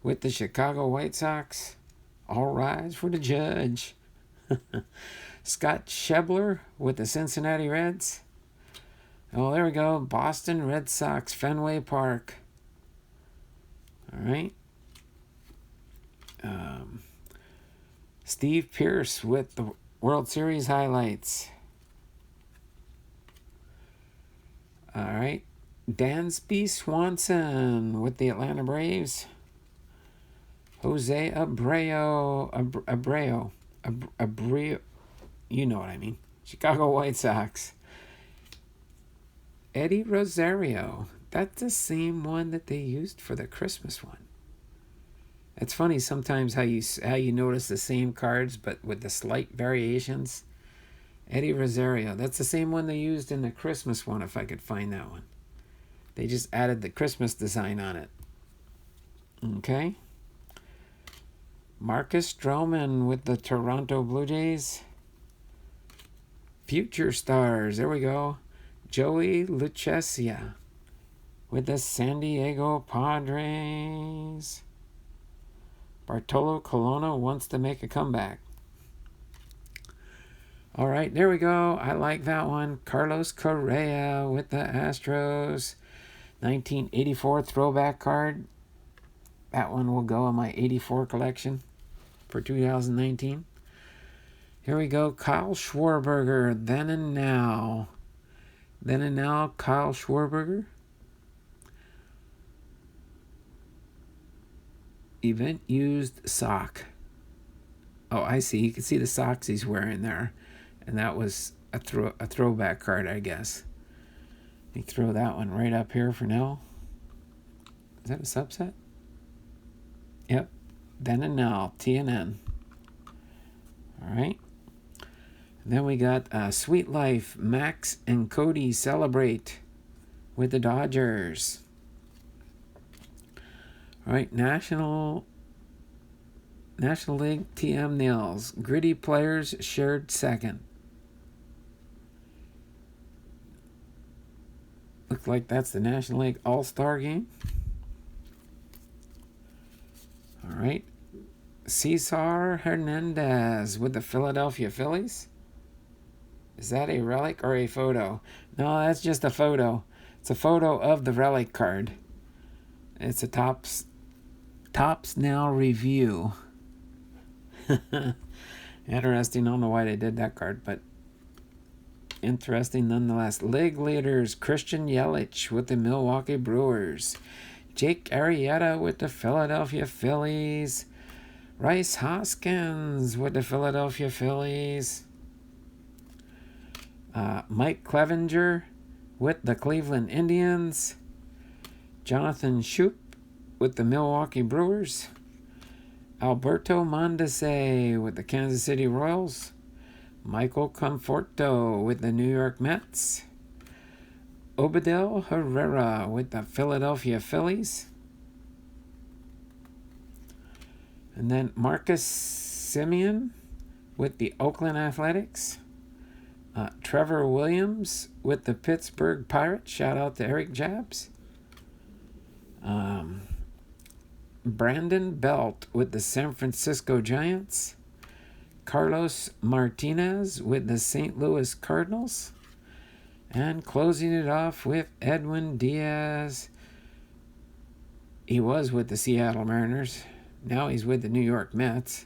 Speaker 1: with the Chicago White Sox. All rise for the Judge. Scott Schebler with the Cincinnati Reds. Oh, there we go. Boston Red Sox, Fenway Park. All right. Steve Pearce with the World Series highlights. All right. Dansby Swanson with the Atlanta Braves. Jose Abreu, you know what I mean. Chicago White Sox. Eddie Rosario. That's the same one that they used for the Christmas one. It's funny sometimes how you notice the same cards but with the slight variations. Eddie Rosario. That's the same one they used in the Christmas one, if I could find that one. They just added the Christmas design on it. Okay. Marcus Stroman with the Toronto Blue Jays. Future Stars. There we go. Joey Lucchesi with the San Diego Padres. Bartolo Colonna wants to make a comeback. All right, there we go. I like that one. Carlos Correa with the Astros. 1984 throwback card. That one will go in my 84 collection for 2019. Here we go. Kyle Schwarberger. Then and Now. Then and Now, Kyle Schwarberger. Event used sock. Oh, I see. You can see the socks he's wearing there. And that was a throwback card, I guess. Let me throw that one right up here for now. Is that a subset? Yep. Then and Now, TNN. All right. And then we got Sweet Life, Max and Cody Celebrate with the Dodgers. All right, National League TM Nails. Gritty Players shared second. Looks like that's the National League All-Star game. All right. Cesar Hernandez with the Philadelphia Phillies. Is that a relic or a photo? No, that's just a photo. It's a photo of the relic card. It's a Tops Now review. Interesting. I don't know why they did that card, but interesting nonetheless. League leaders: Christian Yelich with the Milwaukee Brewers, Jake Arrieta with the Philadelphia Phillies, Rice Hoskins with the Philadelphia Phillies, Mike Clevenger with the Cleveland Indians, Jonathan Schoop with the Milwaukee Brewers, Alberto Mondesi with the Kansas City Royals, Michael Conforto with the New York Mets, Obadel Herrera with the Philadelphia Phillies, and then Marcus Semien with the Oakland Athletics, Trevor Williams with the Pittsburgh Pirates. Shout out to Eric Jabs. Brandon Belt with the San Francisco Giants, Carlos Martinez with the St. Louis Cardinals, and closing it off with Edwin Diaz. He was with the Seattle Mariners. Now he's with the New York Mets.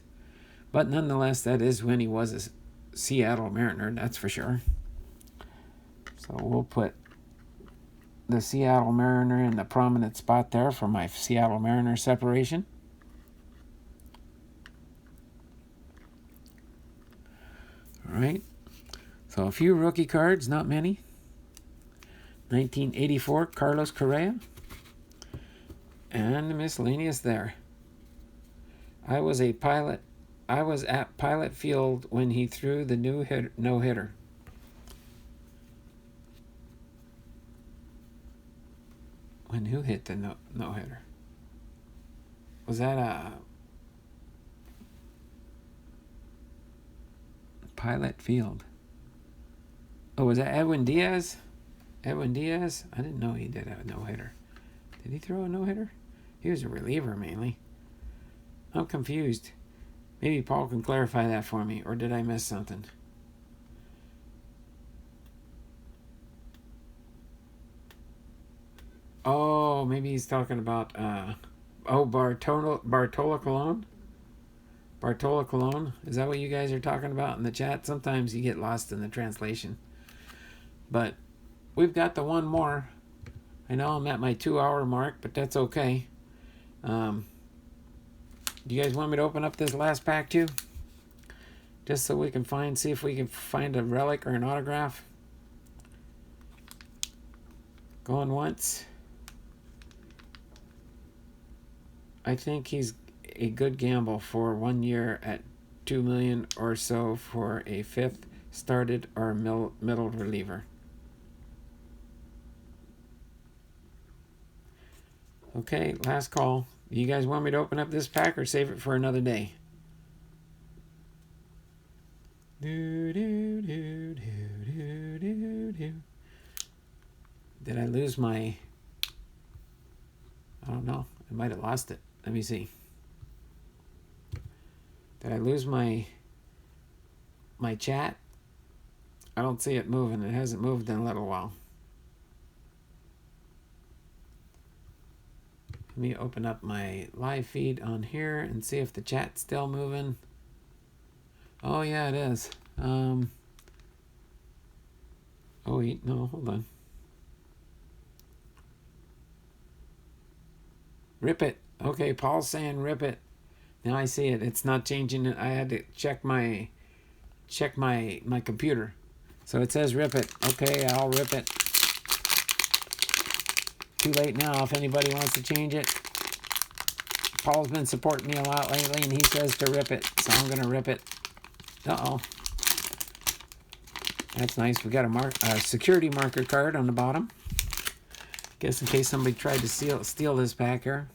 Speaker 1: But nonetheless, that is when he was a Seattle Mariner, that's for sure. So we'll put the Seattle Mariner in the prominent spot there for my Seattle Mariner separation. All right. So a few rookie cards, not many. 1984 Carlos Correa. And the miscellaneous there. I was at Pilot Field when he threw the no-hitter. When who hit the no-hitter? Was that a Pilot Field? Oh, was that Edwin Diaz? Edwin Diaz? I didn't know he did a no-hitter. Did he throw a no-hitter? He was a reliever mainly. I'm confused. Maybe Paul can clarify that for me, or did I miss something? Oh, maybe he's talking about Bartolo Colon? Bartolo Colon? Is that what you guys are talking about in the chat? Sometimes you get lost in the translation. But we've got the one more. I know I'm at my 2-hour mark, but that's okay. Do you guys want me to open up this last pack too? Just so we can see if we can find a relic or an autograph. Going once. I think a good gamble for 1 year at 2 million or so for a fifth started or middle reliever. Okay, last call. You guys want me to open up this pack or save it for another day? Did I lose my... I don't know. I might have lost it. Let me see. Did I lose my chat? I don't see it moving. It hasn't moved in a little while. Let me open up my live feed on here and see if the chat's still moving. Oh, yeah, it is. Oh, wait. No, hold on. Rip it. Okay, Paul's saying rip it. Now I see it. It's not changing it. I had to check my computer. So it says rip it. Okay, I'll rip it. Too late now if anybody wants to change it. Paul's been supporting me a lot lately, and he says to rip it. So I'm going to rip it. Uh-oh. That's nice. We got a security marker card on the bottom. Guess in case somebody tried to steal this pack here.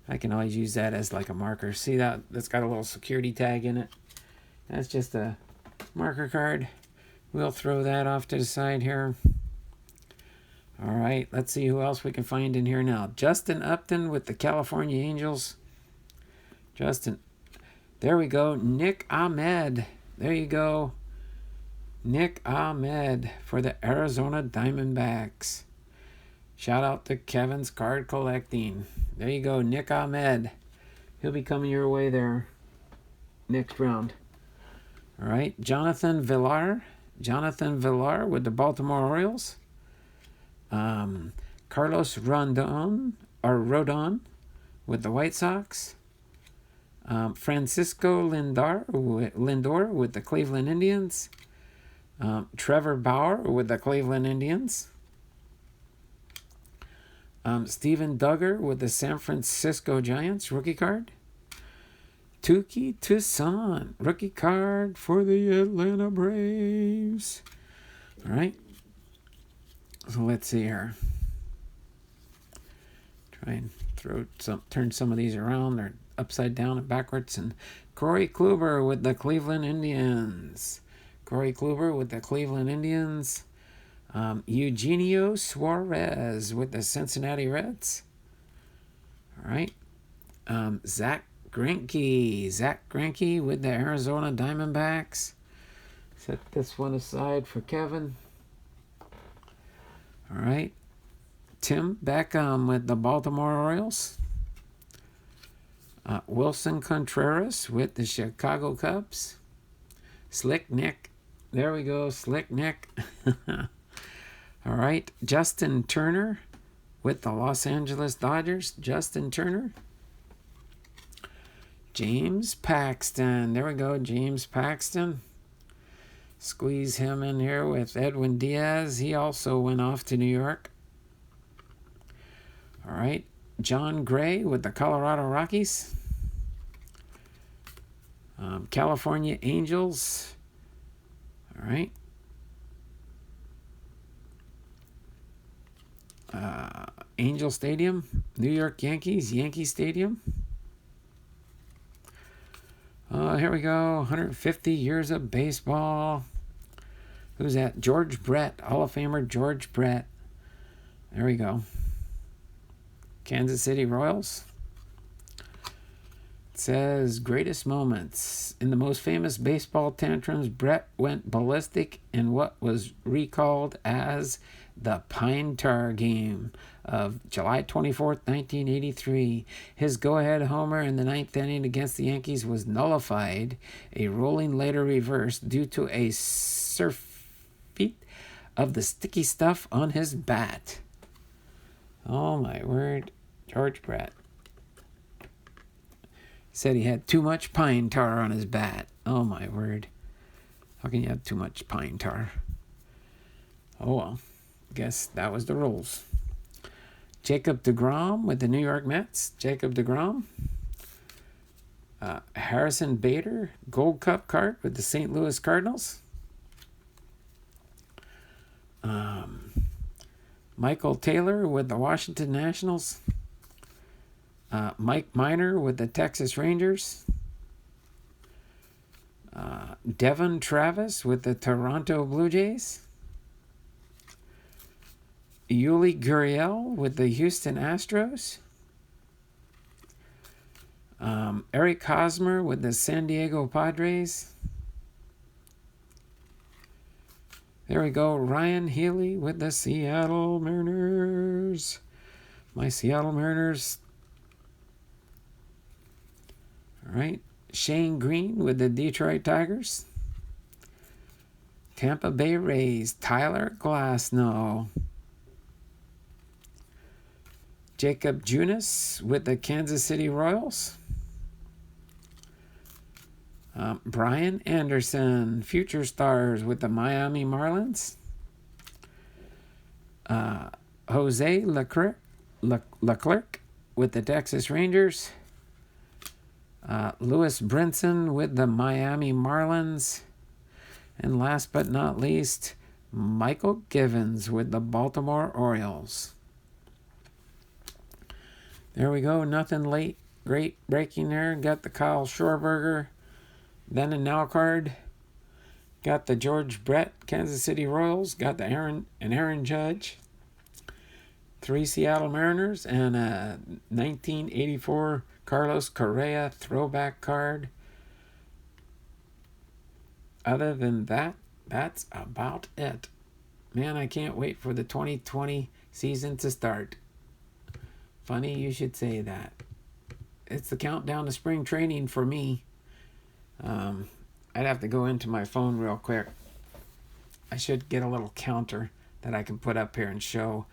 Speaker 1: I can always use that as like a marker. See that's got a little security tag in it. That's just a marker card. We'll throw that off to the side here. All right, let's see who else we can find in here now. Justin Upton with the California Angels. Justin. There we go. Nick Ahmed. There you go. Nick Ahmed for the Arizona Diamondbacks. Shout out to Kevin's Card Collecting. There you go, Nick Ahmed. He'll be coming your way there next round. All right, Jonathan Villar. Jonathan Villar with the Baltimore Orioles. Carlos Rodon with the White Sox. Francisco Lindor with the Cleveland Indians. Trevor Bauer with the Cleveland Indians. Steven Duggar with the San Francisco Giants, rookie card. Touki Toussaint, rookie card for the Atlanta Braves. All right. So let's see here. Try and turn some of these around. They're upside down and backwards. And Corey Kluber with the Cleveland Indians. Corey Kluber with the Cleveland Indians. Eugenio Suarez with the Cincinnati Reds. All right. Zach Greinke with the Arizona Diamondbacks. Set this one aside for Kevin. All right. Tim Beckham with the Baltimore Orioles. Wilson Contreras with the Chicago Cubs. Slick Nick. There we go, Slick Nick. All right, Justin Turner with the Los Angeles Dodgers. Justin Turner. James Paxton. There we go, James Paxton. Squeeze him in here with Edwin Diaz. He also went off to New York. All right, John Gray with the Colorado Rockies. California Angels. All right. Angel Stadium, New York Yankees, Yankee Stadium. Here we go, 150 years of baseball. Who's that? George Brett, Hall of Famer George Brett. There we go. Kansas City Royals. It says, greatest moments. In the most famous baseball tantrums, Brett went ballistic in what was recalled as the Pine Tar game of July 24th, 1983. His go-ahead homer in the ninth inning against the Yankees was nullified, a ruling later reversed due to a surfeit of the sticky stuff on his bat. Oh my word, George Brett. Said he had too much pine tar on his bat. Oh my word. How can you have too much pine tar? Oh well. Guess that was the rules. Jacob deGrom with the New York Mets. Jacob deGrom. Harrison Bader, Gold Cup card with the St. Louis Cardinals. Michael Taylor with the Washington Nationals. Mike Minor with the Texas Rangers. Devon Travis with the Toronto Blue Jays. Yuli Gurriel with the Houston Astros. Eric Hosmer with the San Diego Padres. There we go. Ryan Healy with the Seattle Mariners. My Seattle Mariners. All right. Shane Green with the Detroit Tigers. Tampa Bay Rays. Tyler Glasnow. Jacob Junis with the Kansas City Royals. Brian Anderson, Future Stars with the Miami Marlins. Jose Leclerc with the Texas Rangers. Lewis Brinson with the Miami Marlins. And last but not least, Michael Givens with the Baltimore Orioles. There we go. Nothing late. Great breaking there. Got the Kyle Schwarber. Then a now card. Got the George Brett, Kansas City Royals. Got the Aaron Judge. 3 Seattle Mariners. And a 1984 Carlos Correa throwback card. Other than that, that's about it. Man, I can't wait for the 2020 season to start. Funny you should say that. It's the countdown to spring training for me. I'd have to go into my phone real quick. I should get a little counter that I can put up here and show.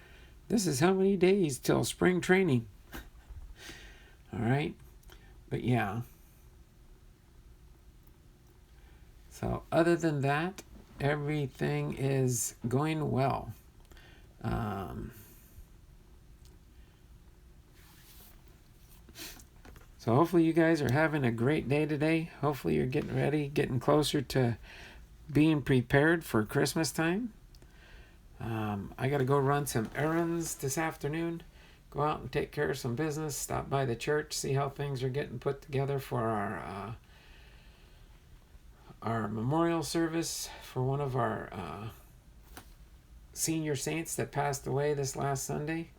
Speaker 1: This is how many days till spring training. All right. But yeah. So other than that, everything is going well. So hopefully you guys are having a great day today. Hopefully you're getting ready, getting closer to being prepared for Christmas time. I got to go run some errands this afternoon. Go out and take care of some business. Stop by the church, see how things are getting put together for our memorial service for one of our senior saints that passed away this last Sunday.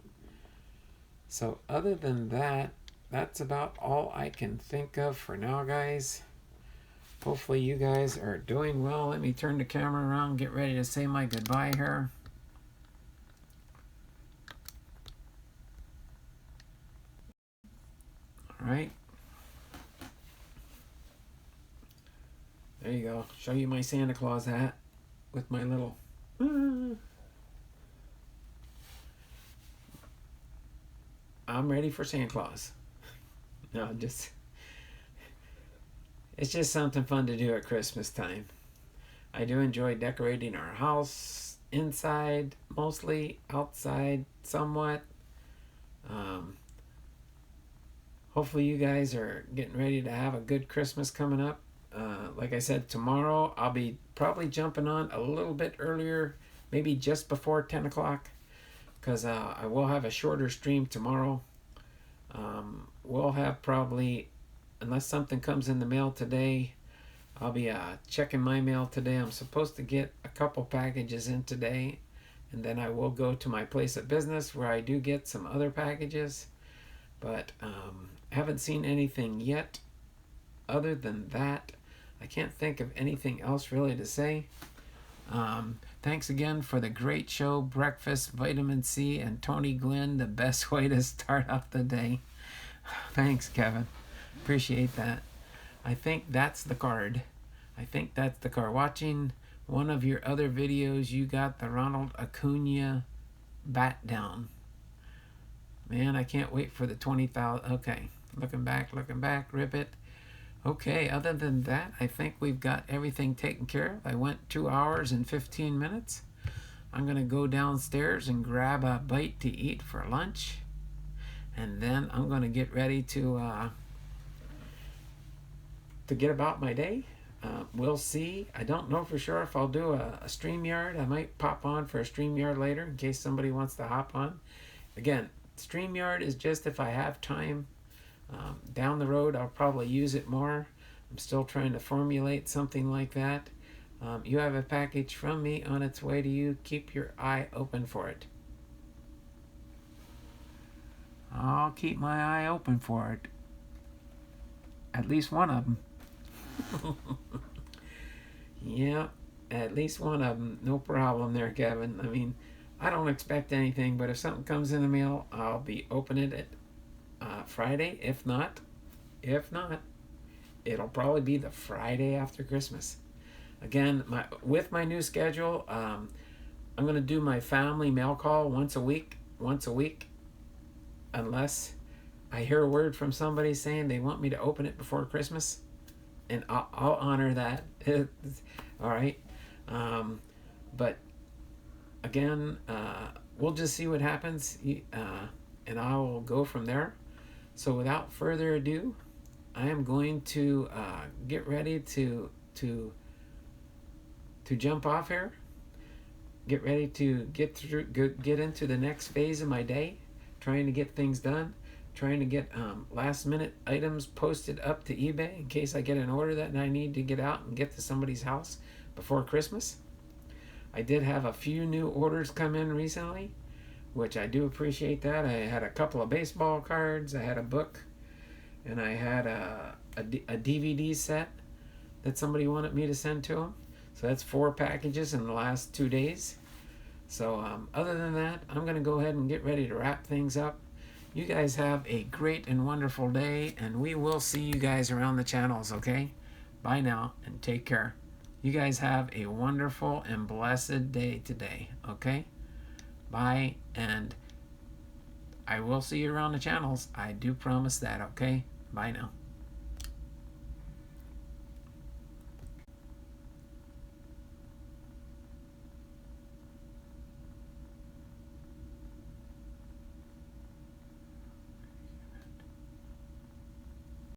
Speaker 1: So other than that, that's about all I can think of for now, guys. Hopefully you guys are doing well. Let me turn the camera around, get ready to say my goodbye here. All right. There you go. Show you my Santa Claus hat with my little... I'm ready for Santa Claus. No, it's just something fun to do at Christmas time. I do enjoy decorating our house inside, mostly outside, somewhat. Hopefully you guys are getting ready to have a good Christmas coming up. Like I said, tomorrow I'll be probably jumping on a little bit earlier, maybe just before 10 o'clock, because I will have a shorter stream tomorrow. We'll have probably, unless something comes in the mail today, I'll be checking my mail today. I'm supposed to get a couple packages in today, and then I will go to my place of business where I do get some other packages, but haven't seen anything yet. Other than that, I can't think of anything else really to say. Thanks again for the great show, Breakfast, Vitamin C, and Tony Gwynn, the best way to start off the day. Thanks, Kevin. Appreciate that. I think that's the card. Watching one of your other videos, you got the Ronald Acuna bat down. Man, I can't wait for the 20,000. Okay, looking back, rip it. Okay, other than that, I think we've got everything taken care of. I went 2 hours and 15 minutes. I'm going to go downstairs and grab a bite to eat for lunch. And then I'm going to get ready to to get about my day. We'll see. I don't know for sure if I'll do a StreamYard. I might pop on for a StreamYard later in case somebody wants to hop on. Again, StreamYard is just if I have time. Down the road, I'll probably use it more. I'm still trying to formulate something like that. You have a package from me on its way to you. Keep your eye open for it. I'll keep my eye open for it. At least one of them. Yeah, at least one of them. No problem there, Kevin. I mean, I don't expect anything, but if something comes in the mail, I'll be opening it Friday. If not, it'll probably be the Friday after Christmas. Again, with my new schedule, I'm going to do my family mail call once a week, unless I hear a word from somebody saying they want me to open it before Christmas, and I'll honor that. All right. But again, we'll just see what happens, and I will go from there. So without further ado, I am going to get ready to jump off here. Get ready to get into the next phase of my day, trying to get things done, trying to get last minute items posted up to eBay in case I get an order that I need to get out and get to somebody's house before Christmas. I did have a few new orders come in recently, which I do appreciate that. I had a couple of baseball cards, I had a book, and I had a DVD set that somebody wanted me to send to them. So that's 4 packages in the last 2 days. So other than that, I'm going to go ahead and get ready to wrap things up. You guys have a great and wonderful day, and we will see you guys around the channels, okay? Bye now, and take care. You guys have a wonderful and blessed day today, okay? Bye, and I will see you around the channels. I do promise that, okay? Bye now.